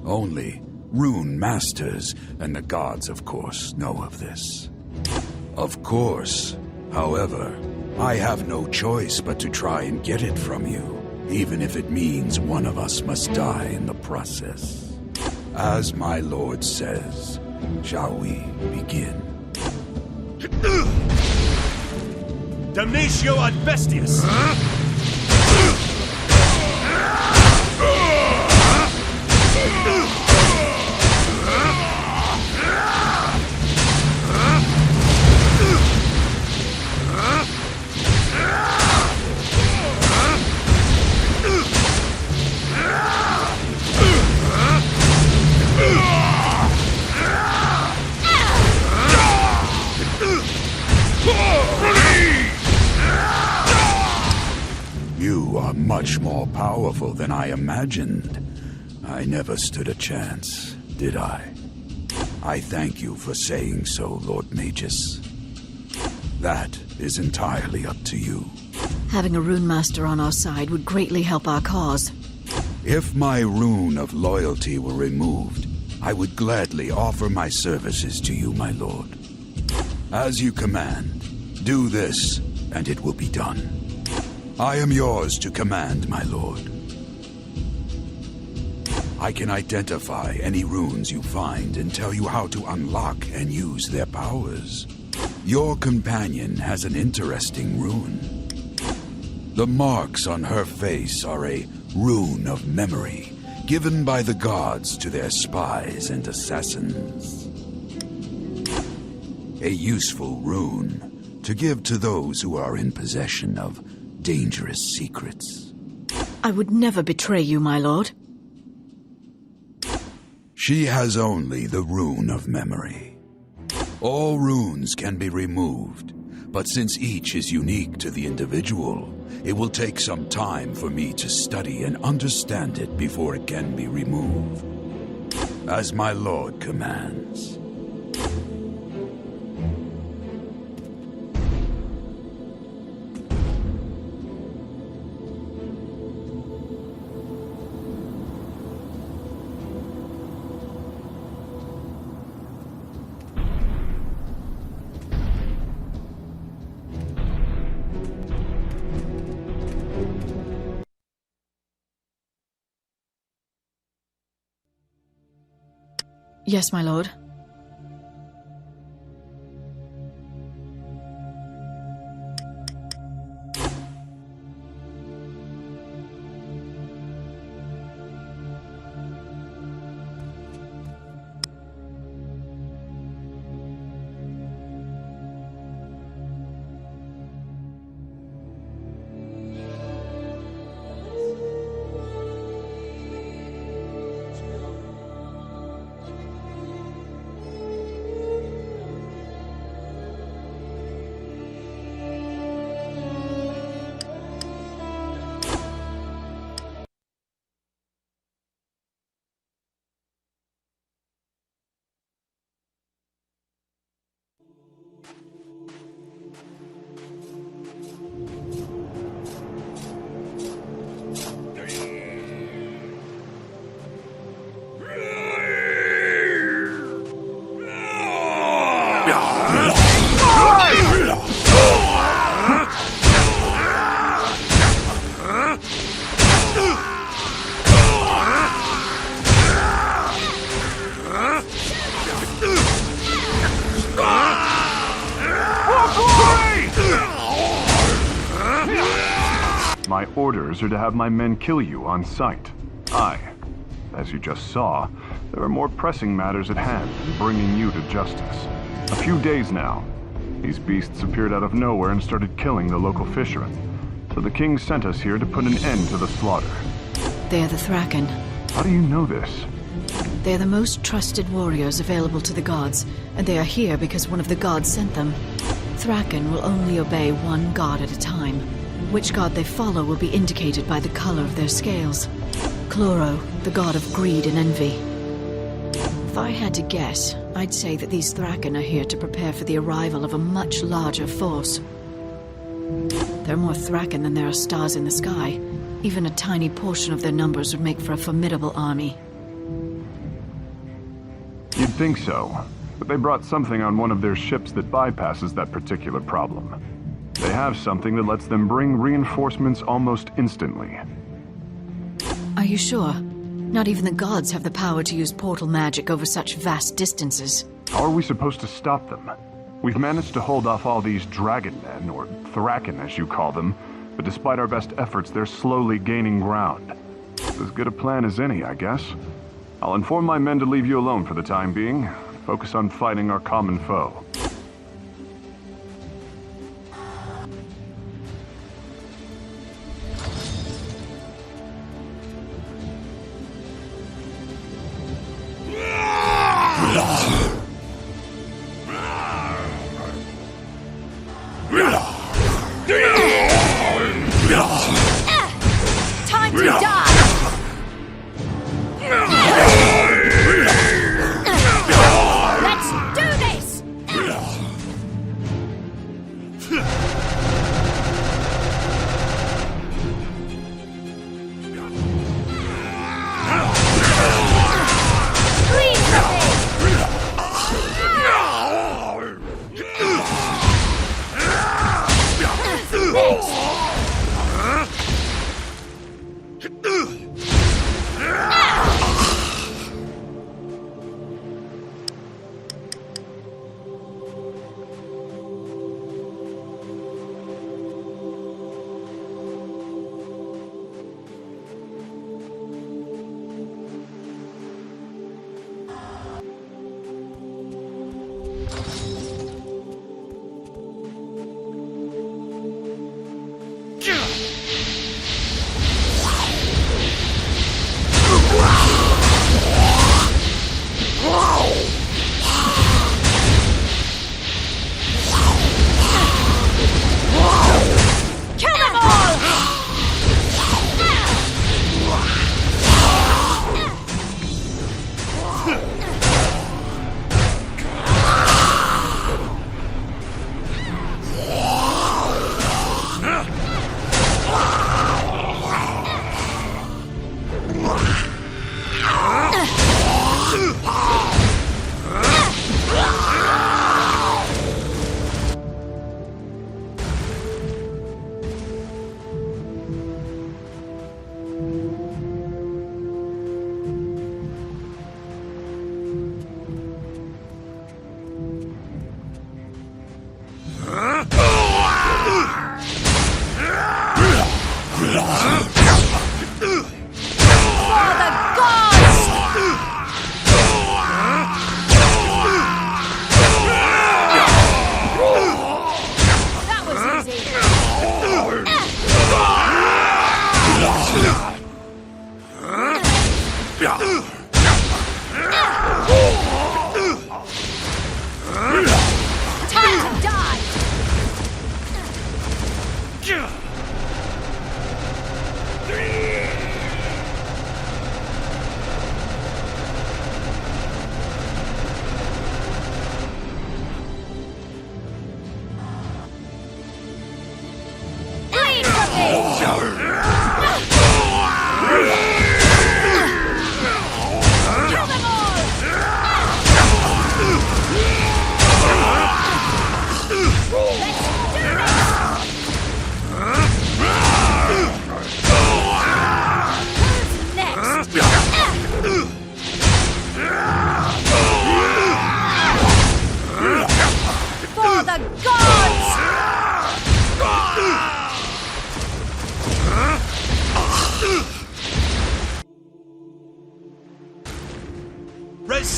Only rune masters and the gods, of course, know of this. Of course, however, I have no choice but to try and get it from you, even if it means one of us must die in the process. As my lord says, shall we begin? Damnatio ad bestias! You are much more powerful than I imagined. I never stood a chance, did I? I thank you for saying so, Lord Magus. That is entirely up to you. Having a rune master on our side would greatly help our cause. If my rune of loyalty were removed, I would gladly offer my services to you, my lord. As you command, do this, and it will be done. I am yours to command, my lord. I can identify any runes you find and tell you how to unlock and use their powers. Your companion has an interesting rune. The marks on her face are a rune of memory, given by the gods to their spies and assassins. A useful rune to give to those who are in possession of dangerous secrets. I would never betray you, my lord. She has only the rune of memory. All runes can be removed, but since each is unique to the individual, it will take some time for me to study and understand it before it can be removed. As my lord commands. Yes, my lord. my orders are to have my men kill you on sight. As you just saw, there are more pressing matters at hand than bringing you to justice. A few days now, these beasts appeared out of nowhere and started killing the local fishermen. So the king sent us here to put an end to the slaughter. They're the Thraken. How do you know this? They're the most trusted warriors available to the gods, and they are here because one of the gods sent them. Thraken will only obey one god at a time. Which god they follow will be indicated by the color of their scales. Chloro, the god of greed and envy. If I had to guess, I'd say that these Thraken are here to prepare for the arrival of a much larger force. There are more Thraken than there are stars in the sky. Even a tiny portion of their numbers would make for a formidable army. You'd think so, but they brought something on one of their ships that bypasses that particular problem. They have something that lets them bring reinforcements almost instantly. Are you sure? Not even the gods have the power to use portal magic over such vast distances. How are we supposed to stop them? We've managed to hold off all these dragon men, or Thraken as you call them, but despite our best efforts, they're slowly gaining ground. It's as good a plan as any, I guess. I'll inform my men to leave you alone for the time being. Focus on fighting our common foe. Time to die! Let's do this!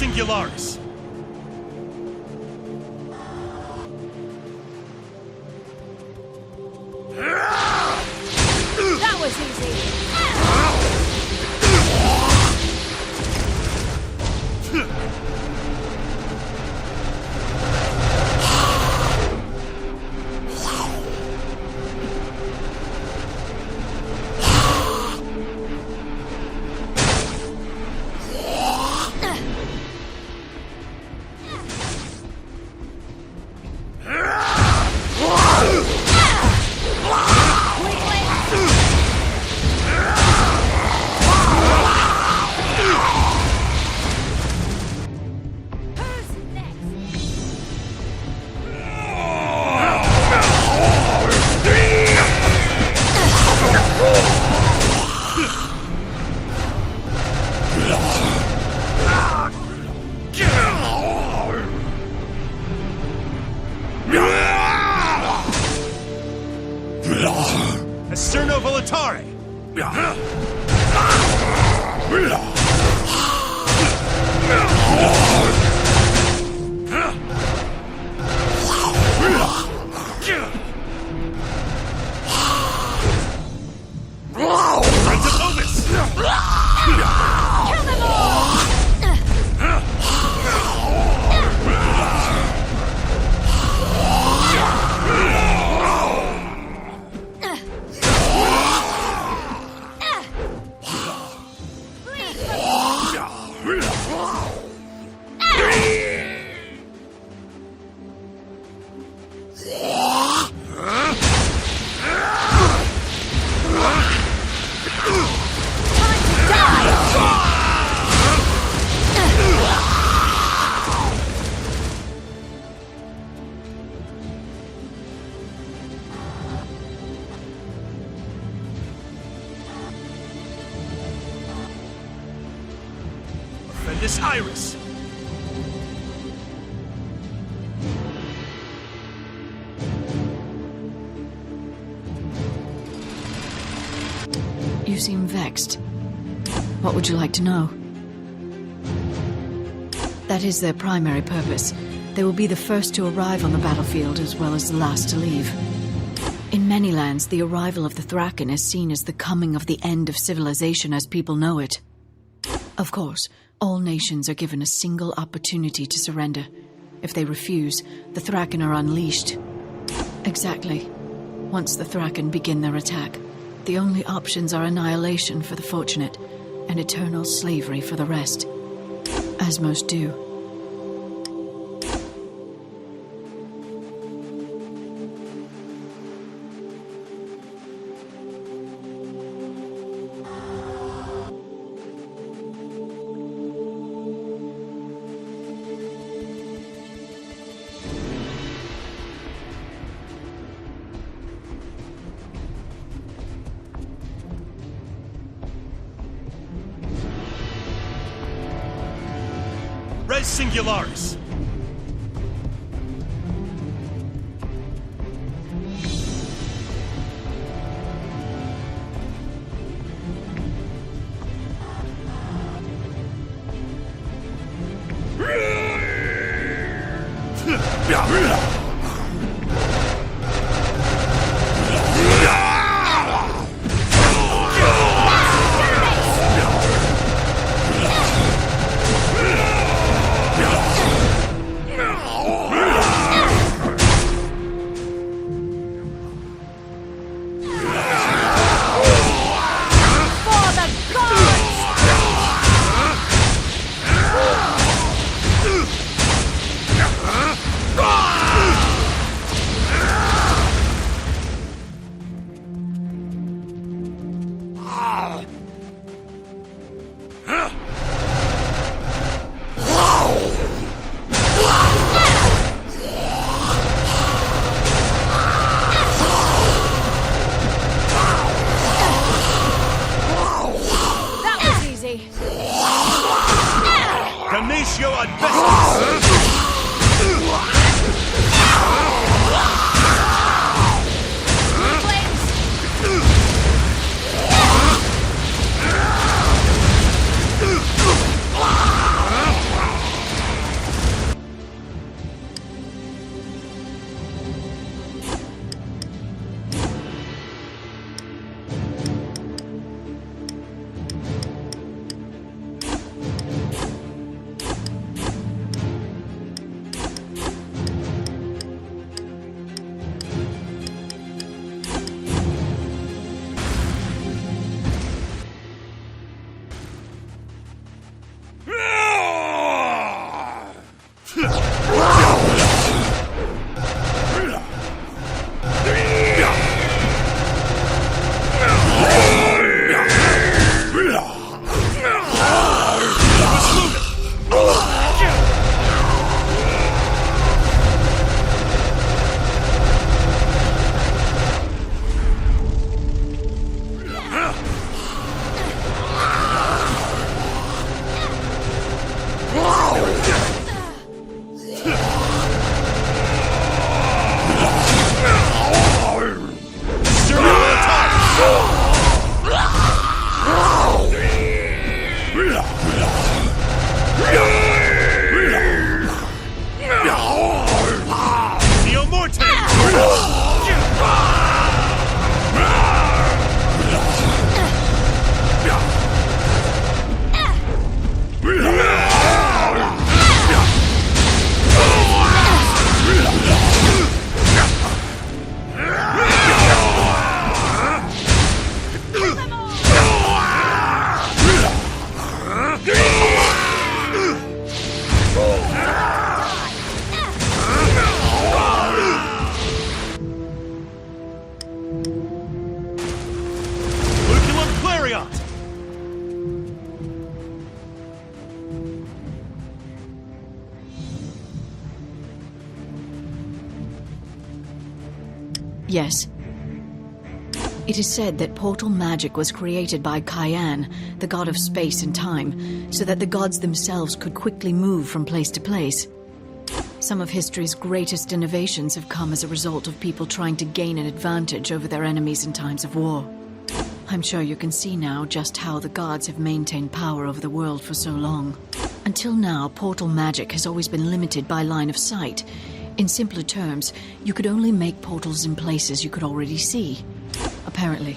Singularis. That was easy. Esterno Volitare. This Iris. You seem vexed. What would you like to know? That is their primary purpose. They will be the first to arrive on the battlefield as well as the last to leave. In many lands, the arrival of the Thraken is seen as the coming of the end of civilization as people know it. Of course, all nations are given a single opportunity to surrender. If they refuse, the Thraken are unleashed. Exactly. Once the Thraken begin their attack, the only options are annihilation for the fortunate and eternal slavery for the rest. As most do. Res Singularis. Yes. It is said that portal magic was created by Cayenne, the god of space and time, so that the gods themselves could quickly move from place to place. Some of history's greatest innovations have come as a result of people trying to gain an advantage over their enemies in times of war. I'm sure you can see now just how the gods have maintained power over the world for so long. Until now, portal magic has always been limited by line of sight. In simpler terms, you could only make portals in places you could already see. Apparently,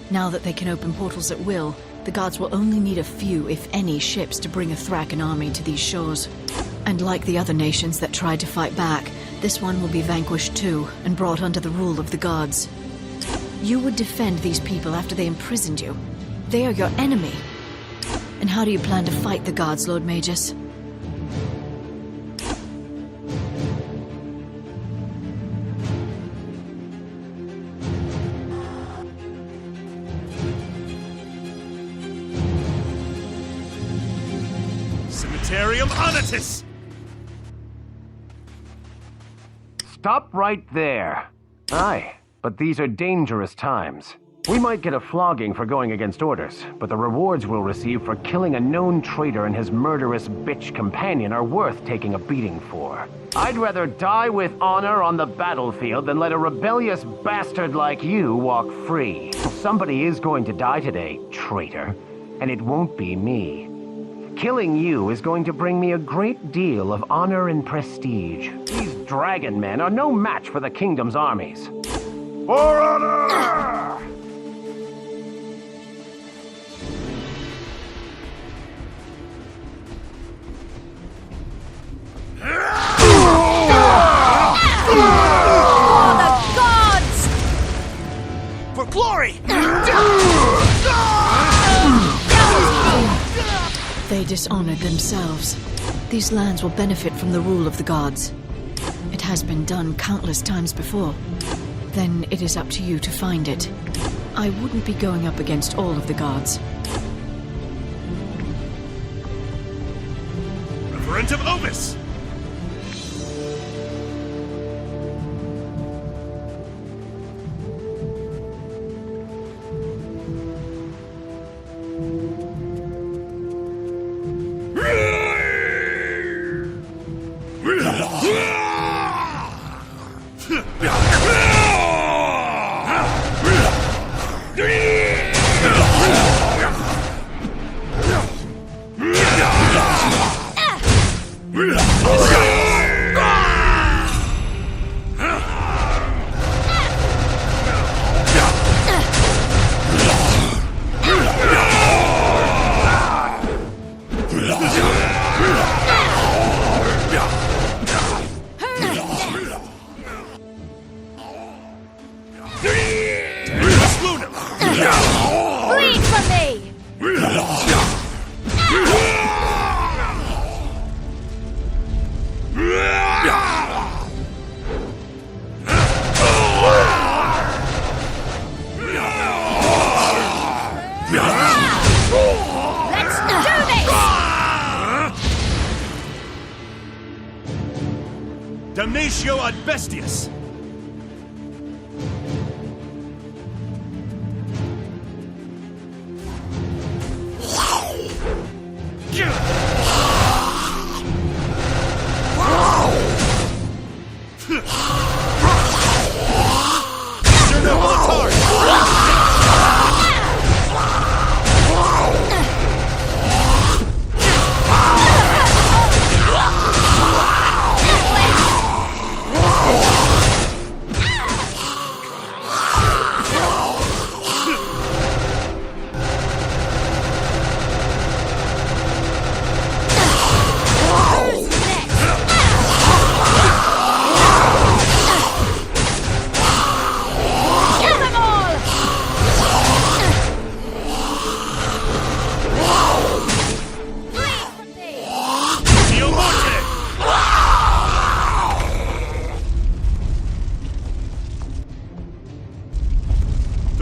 now that they can open portals at will, the gods will only need a few, if any, ships to bring a Thraken army to these shores. And like the other nations that tried to fight back, this one will be vanquished too, and brought under the rule of the gods. You would defend these people after they imprisoned you. They are your enemy. And how do you plan to fight the gods, Lord Magus? Cemeterium Onitus! Stop right there. Aye, but these are dangerous times. We might get a flogging for going against orders, but the rewards we'll receive for killing a known traitor and his murderous bitch companion are worth taking a beating for. I'd rather die with honor on the battlefield than let a rebellious bastard like you walk free. Somebody is going to die today, traitor, and it won't be me. Killing you is going to bring me a great deal of honor and prestige. These dragon men are no match for the kingdom's armies. For honor! For the gods! For glory! They dishonored themselves. These lands will benefit from the rule of the gods. It has been done countless times before. Then it is up to you to find it. I wouldn't be going up against all of the gods. Referent of Ovis! Bleed for me! Let's do this! Damnatio ad bestias!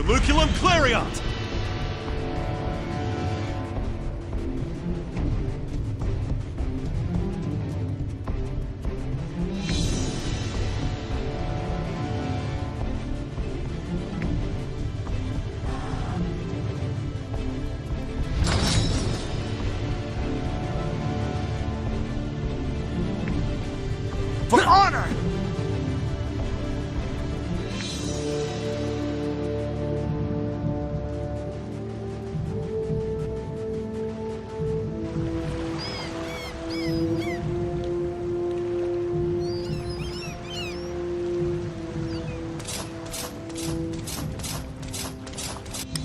Luculum Clariot!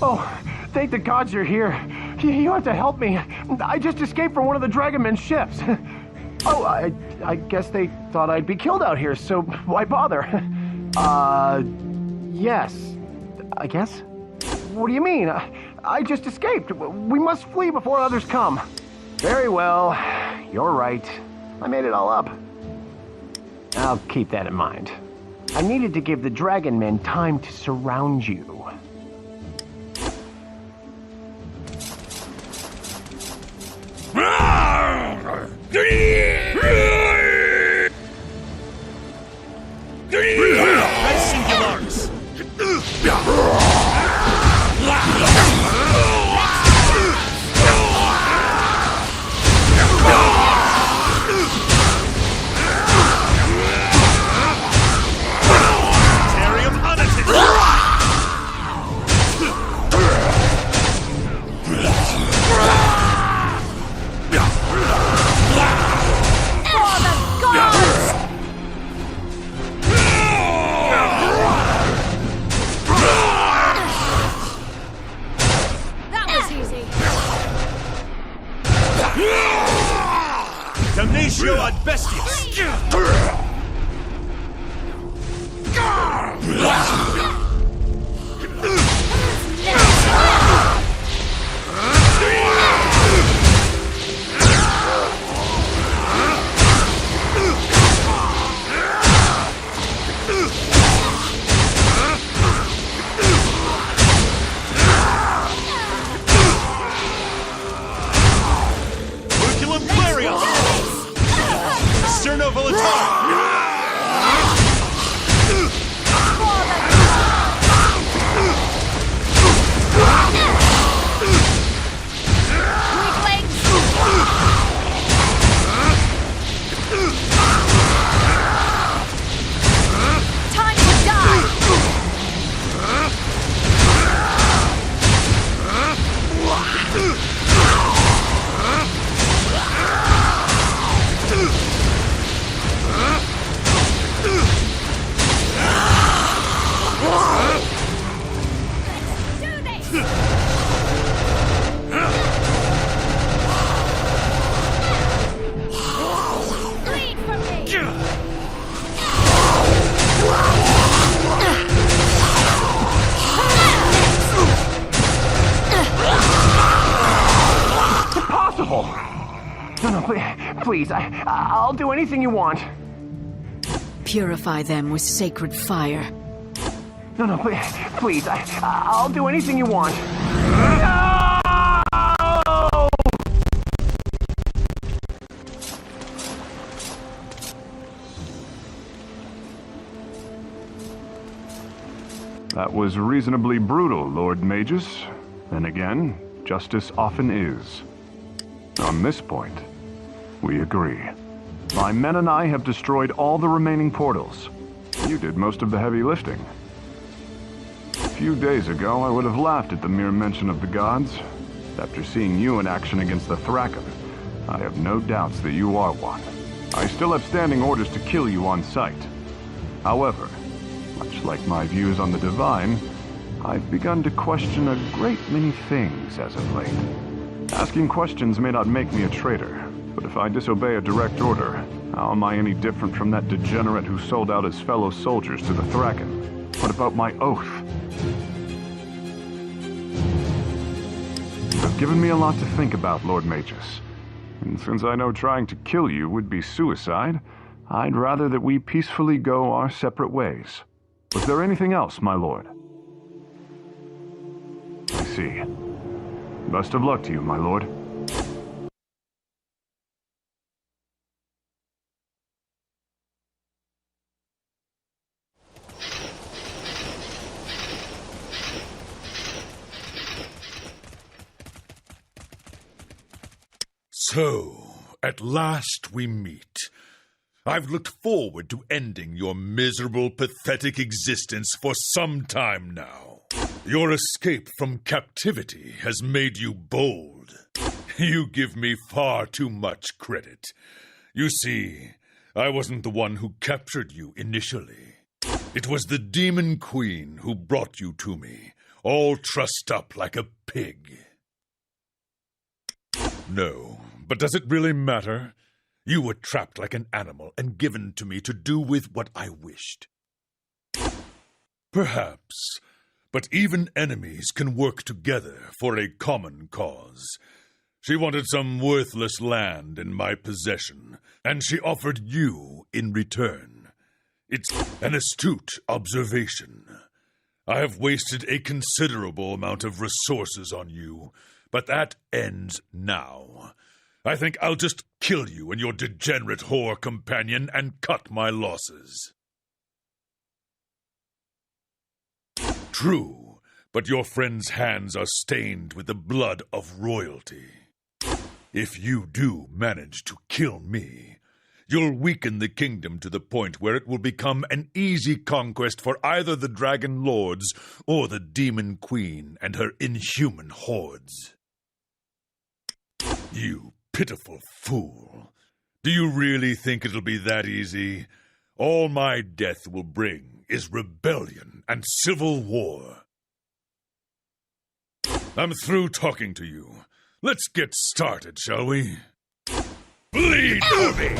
Oh, thank the gods you're here. You have to help me. I just escaped from one of the Dragonmen's ships. Oh, I guess they thought I'd be killed out here, so why bother? Yes, I guess. What do you mean? I just escaped. We must flee before others come. Very well. You're right. I made it all up. I'll keep that in mind. I needed to give the Dragon Men time to surround you. Res Singularis. Terrium Unitus. For the gods! That was easy. Damnatio ad bestias. Curriculum Clarion. Cerno Volatile. Time to die! Do this! Bleed from me! Impossible! No, please, I'll do anything you want. Purify them with sacred fire. No, please, I'll do anything you want. That was reasonably brutal, Lord Magus. Then again, justice often is. On this point, we agree. My men and I have destroyed all the remaining portals. You did most of the heavy lifting. A few days ago, I would have laughed at the mere mention of the gods. After seeing you in action against the Thraken, I have no doubts that you are one. I still have standing orders to kill you on sight. However, much like my views on the divine, I've begun to question a great many things as of late. Asking questions may not make me a traitor, but if I disobey a direct order, how am I any different from that degenerate who sold out his fellow soldiers to the Thraken? What about my oath? You've given me a lot to think about, Lord Magus. And since I know trying to kill you would be suicide, I'd rather that we peacefully go our separate ways. Was there anything else, my lord? I see. Best of luck to you, my lord. So, at last we meet. I've looked forward to ending your miserable, pathetic existence for some time now. Your escape from captivity has made you bold. You give me far too much credit. You see, I wasn't the one who captured you initially. It was the Demon Queen who brought you to me, all trussed up like a pig. No, but does it really matter? You were trapped like an animal and given to me to do with what I wished. Perhaps, but even enemies can work together for a common cause. She wanted some worthless land in my possession, and she offered you in return. It's an astute observation. I have wasted a considerable amount of resources on you, but that ends now. I think I'll just kill you and your degenerate whore companion and cut my losses. True, but your friend's hands are stained with the blood of royalty. If you do manage to kill me, you'll weaken the kingdom to the point where it will become an easy conquest for either the Dragon Lords or the Demon Queen and her inhuman hordes. You pitiful fool. Do you really think it'll be that easy? All my death will bring is rebellion and civil war. I'm through talking to you. Let's get started, shall we? Bleed for me!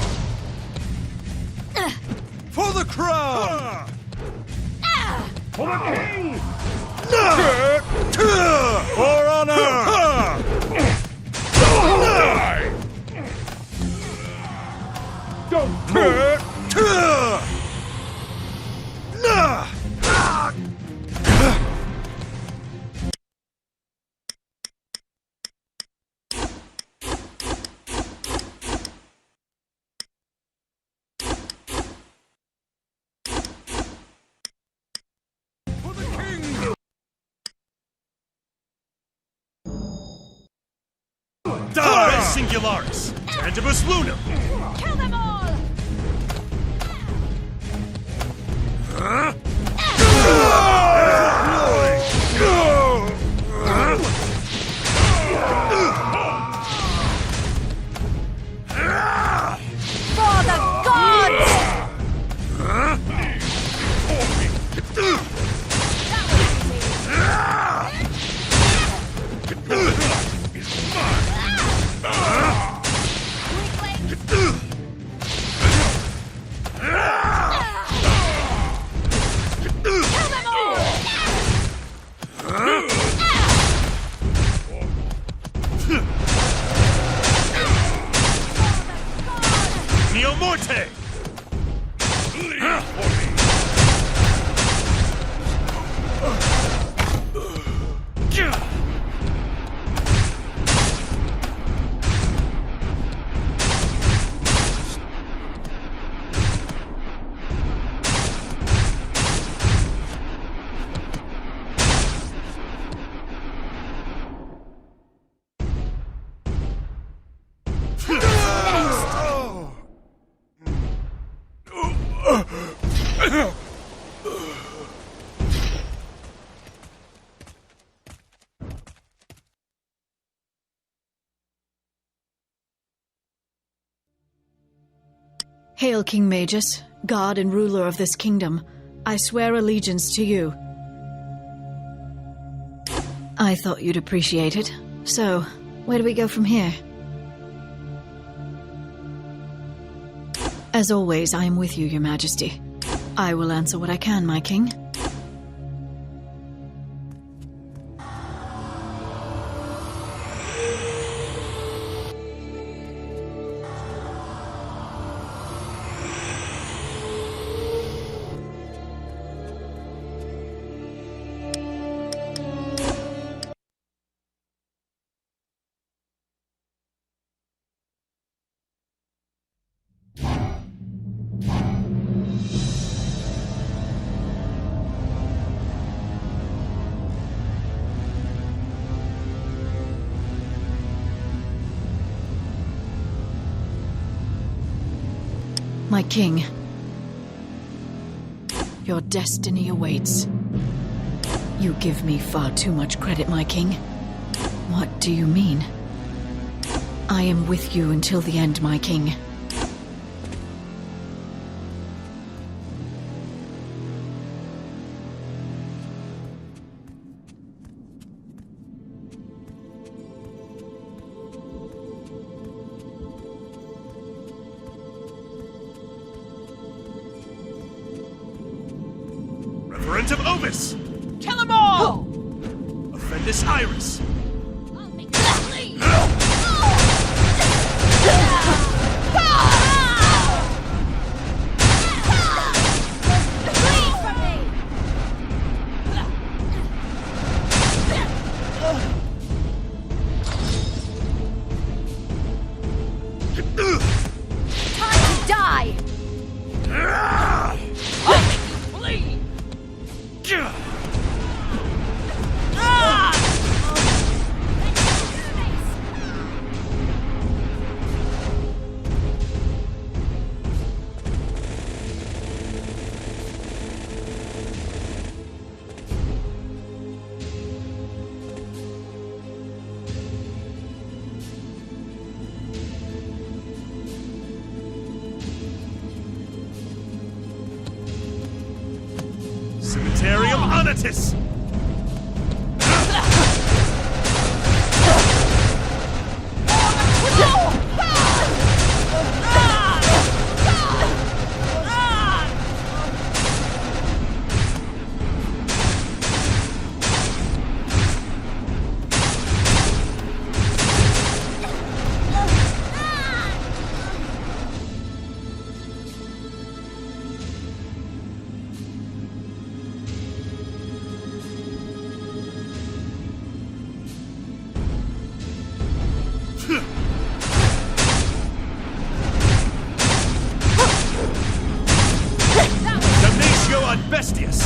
For the crown! For the king! For honor! Die! Don't move! Res singularis! Tantibus lunum! Kill them all! For the gods! Neo morte! Hail, King Magus, god and ruler of this kingdom. I swear allegiance to you. I thought you'd appreciate it. So, where do we go from here? As always, I am with you, Your Majesty. I will answer what I can, my king. My king, your destiny awaits. You give me far too much credit, my king. What do you mean? I am with you until the end, my king. Front of Ovis! Kill them all! Offendus Iris! I'll make you bleed! Bleed from me! Time to die! I'll make you bleed! Cemeterium Onatus! Damnatio ad Bestias!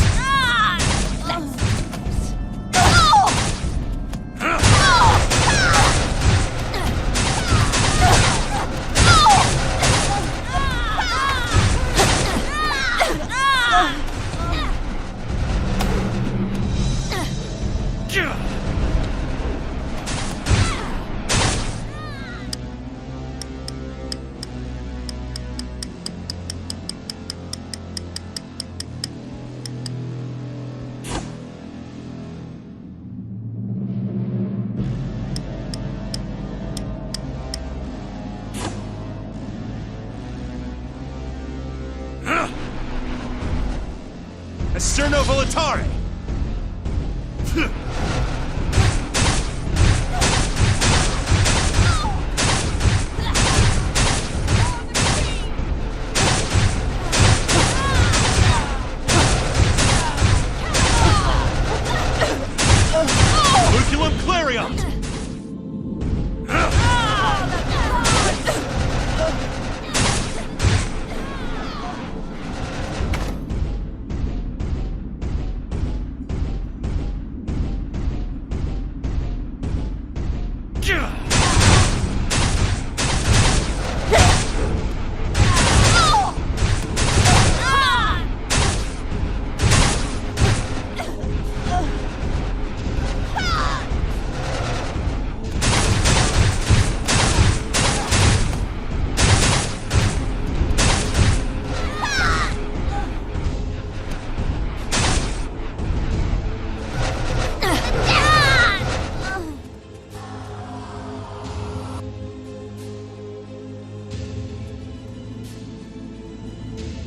Esterno Volitare! Luculum Clarion!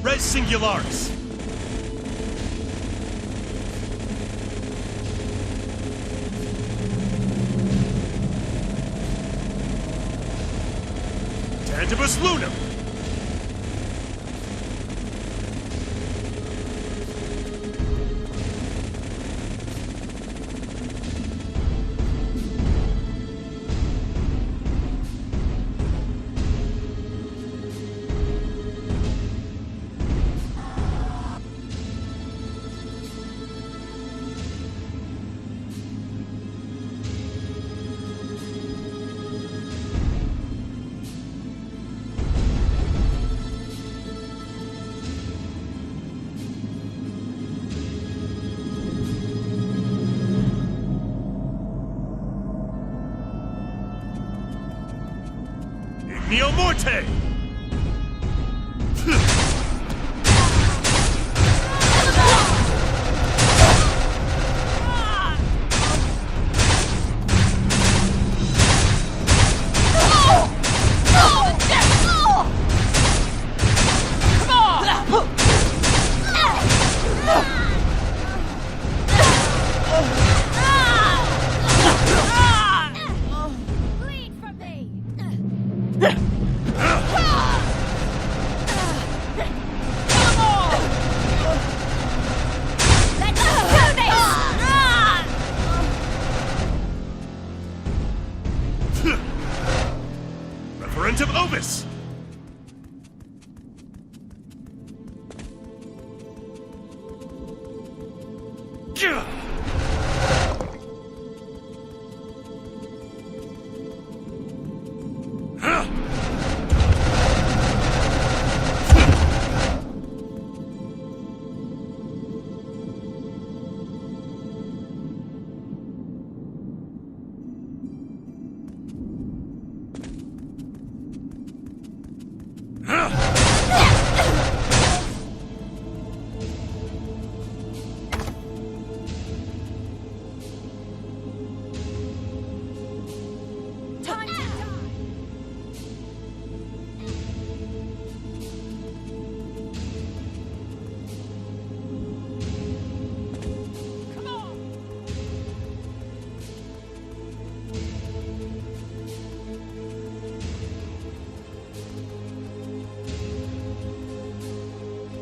Res Singularis! Tantibus Lunum! Neo Morte!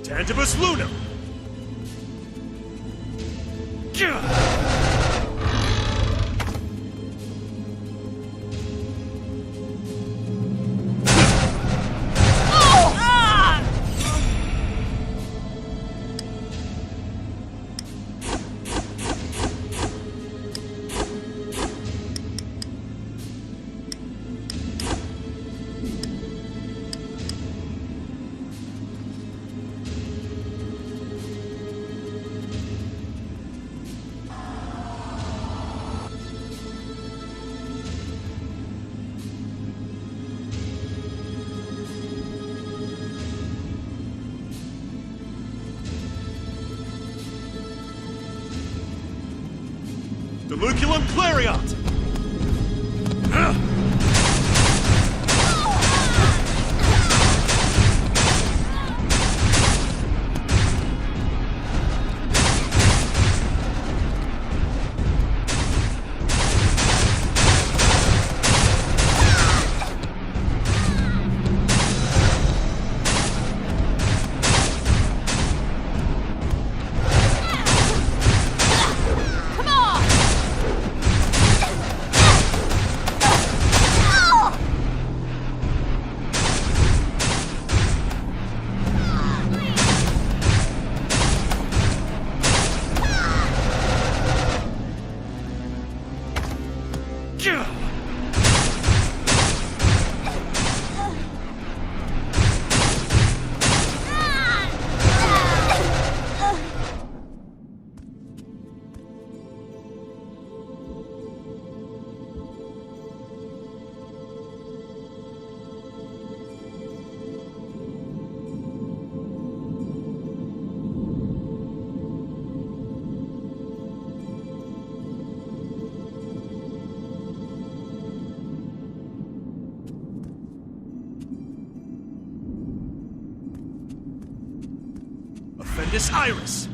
Tantibus Lunam! Deluculum Clariot! Offendus Iris!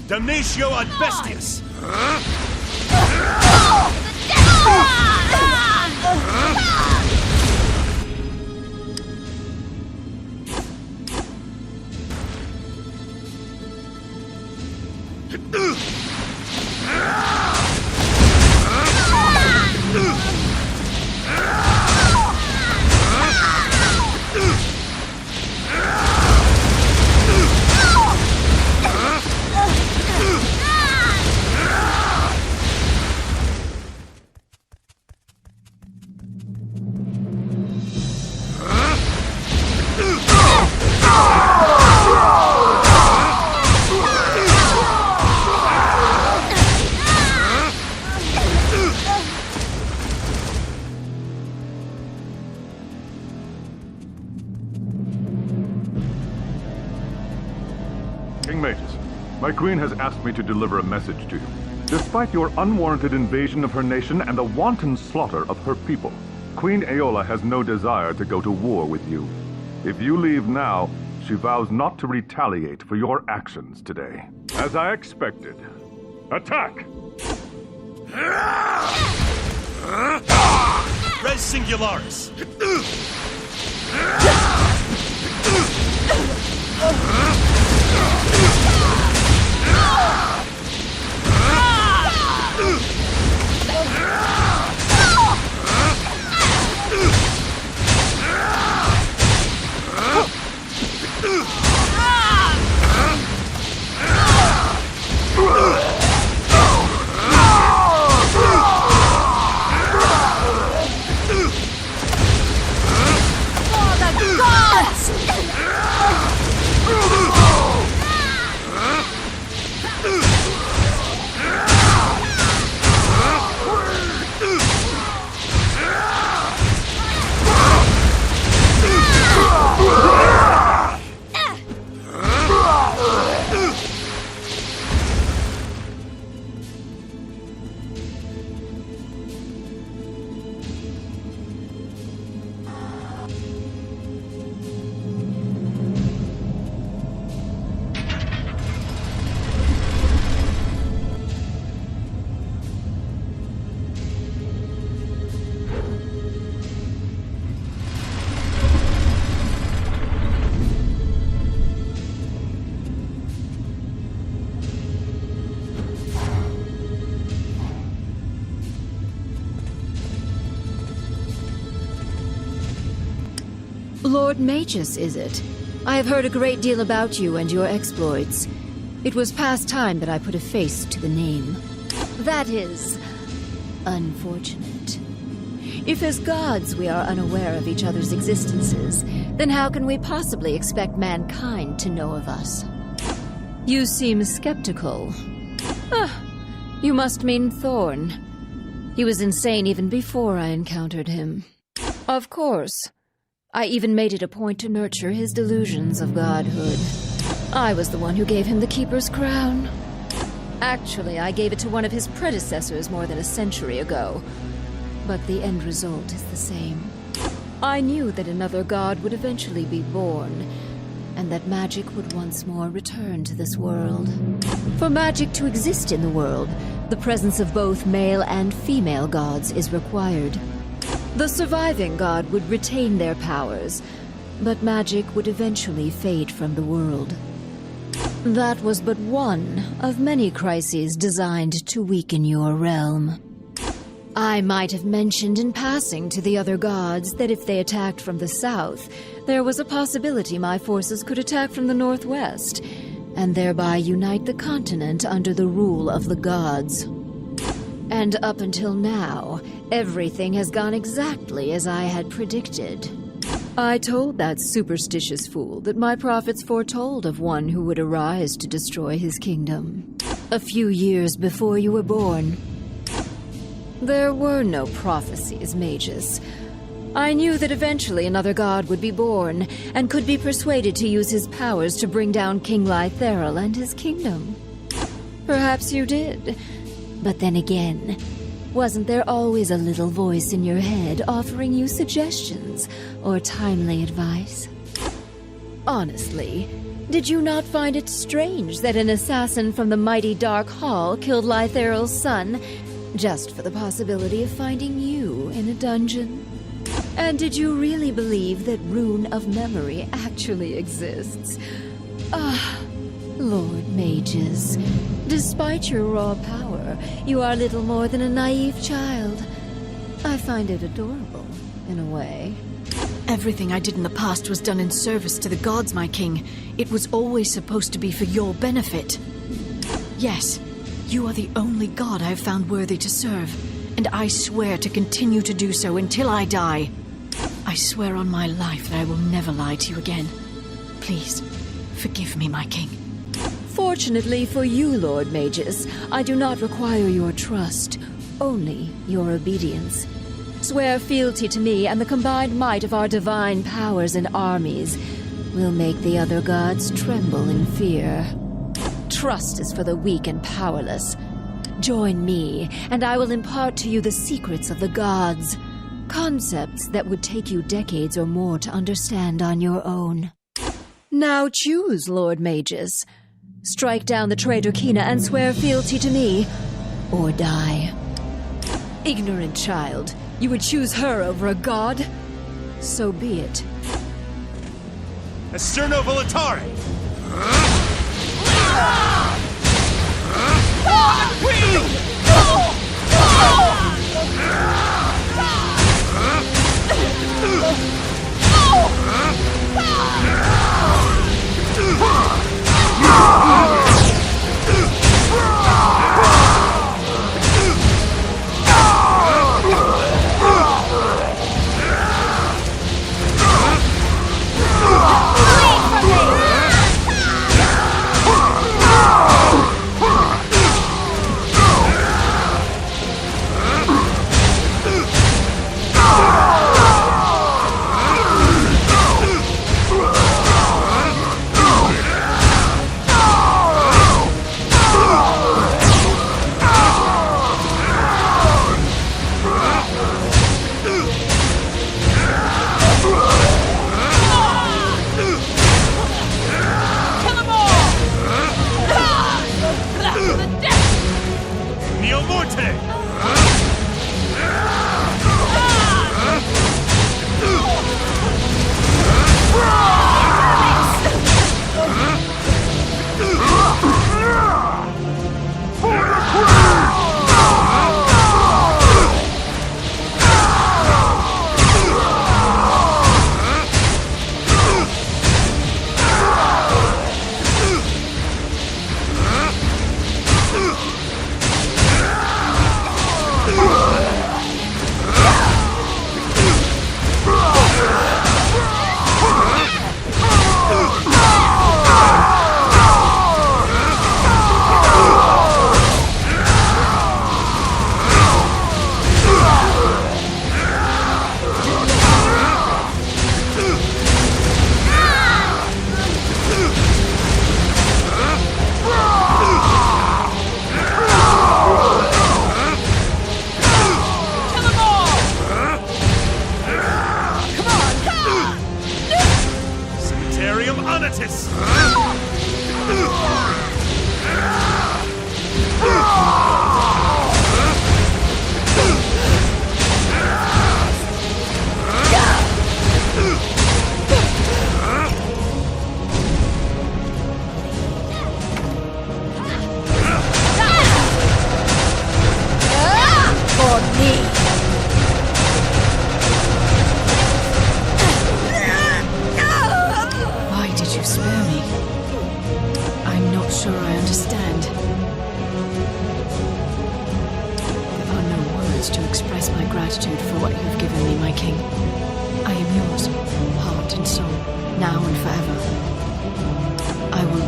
Damnatio ad Bestias! King Magus, my queen has asked me to deliver a message to you. Despite your unwarranted invasion of her nation and the wanton slaughter of her people, Queen Aola has no desire to go to war with you. If you leave now, she vows not to retaliate for your actions today. As I expected. Attack! Res Singularis! Lord Magus, is it? I have heard a great deal about you and your exploits. It was past time that I put a face to the name. That is unfortunate. If as gods we are unaware of each other's existences, then how can we possibly expect mankind to know of us? You seem skeptical. You must mean Thorn. He was insane even before I encountered him. Of course. I even made it a point to nurture his delusions of godhood. I was the one who gave him the Keeper's crown. Actually, I gave it to one of his predecessors more than a century ago. But the end result is the same. I knew that another god would eventually be born, and that magic would once more return to this world. For magic to exist in the world, the presence of both male and female gods is required. The surviving god would retain their powers, but magic would eventually fade from the world. That was but one of many crises designed to weaken your realm. I might have mentioned in passing to the other gods that if they attacked from the south, there was a possibility my forces could attack from the northwest, and thereby unite the continent under the rule of the gods. And up until now, everything has gone exactly as I had predicted. I told that superstitious fool that my prophets foretold of one who would arise to destroy his kingdom. A few years before you were born. There were no prophecies, Magus. I knew that eventually another god would be born, and could be persuaded to use his powers to bring down King Lytheril and his kingdom. Perhaps you did. But then again, wasn't there always a little voice in your head offering you suggestions or timely advice? Honestly, did you not find it strange that an assassin from the mighty Dark Hall killed Lytheril's son, just for the possibility of finding you in a dungeon? And did you really believe that Rune of Memory actually exists? Lord Magus, despite your raw power, you are little more than a naive child. I find it adorable, in a way. Everything I did in the past was done in service to the gods, my king. It was always supposed to be for your benefit. Yes, you are the only god I have found worthy to serve, and I swear to continue to do so until I die. I swear on my life that I will never lie to you again. Please, forgive me, my king. Fortunately for you, Lord Magus, I do not require your trust, only your obedience. Swear fealty to me, and the combined might of our divine powers and armies will make the other gods tremble in fear. Trust is for the weak and powerless. Join me, and I will impart to you the secrets of the gods, concepts that would take you decades or more to understand on your own. Now choose, Lord Magus. Strike down the traitor Kina and swear fealty to me, or die. Ignorant child, you would choose her over a god? So be it. Esterno Volatare!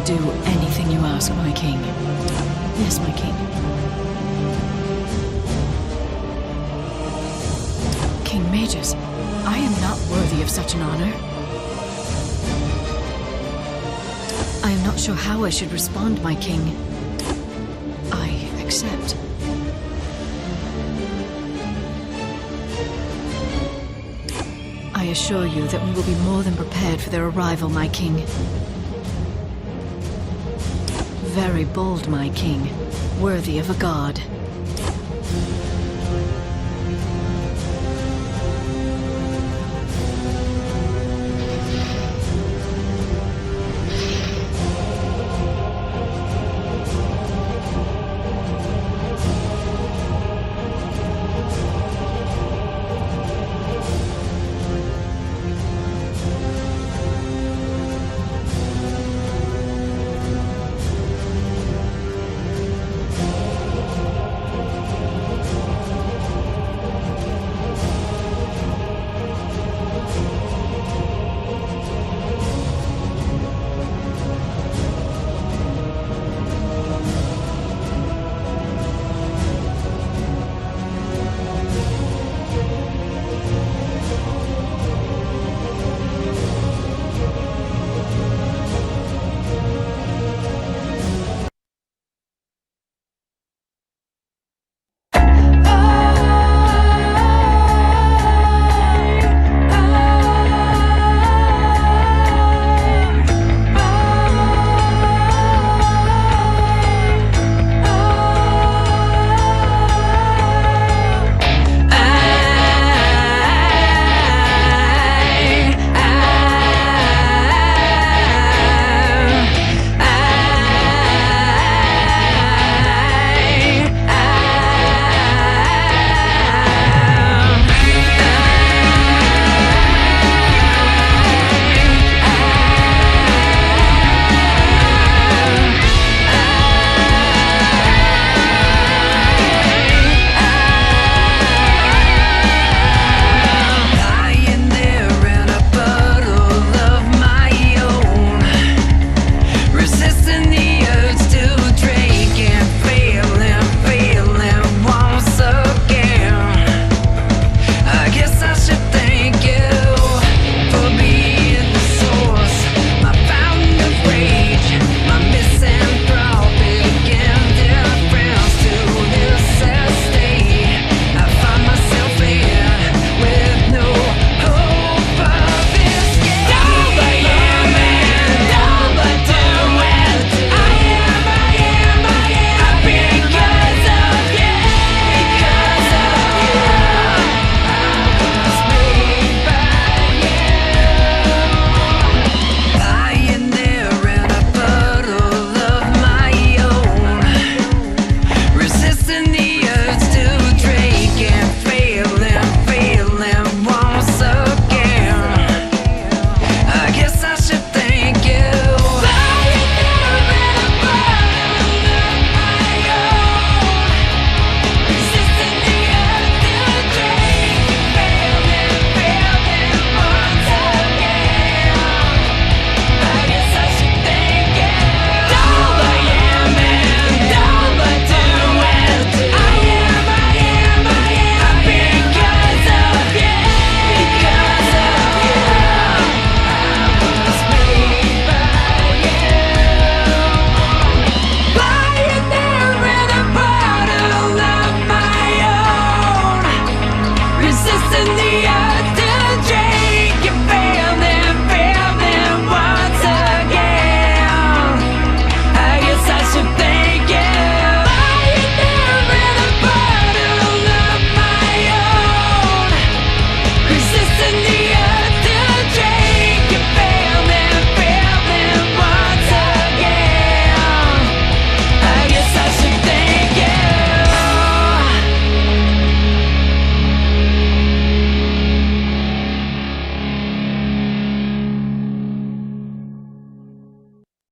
do anything you ask, my king. Yes, my king. King Magus, I am not worthy of such an honor. I am not sure how I should respond, my king. I accept. I assure you that we will be more than prepared for their arrival, my king. Very bold, my king. Worthy of a god.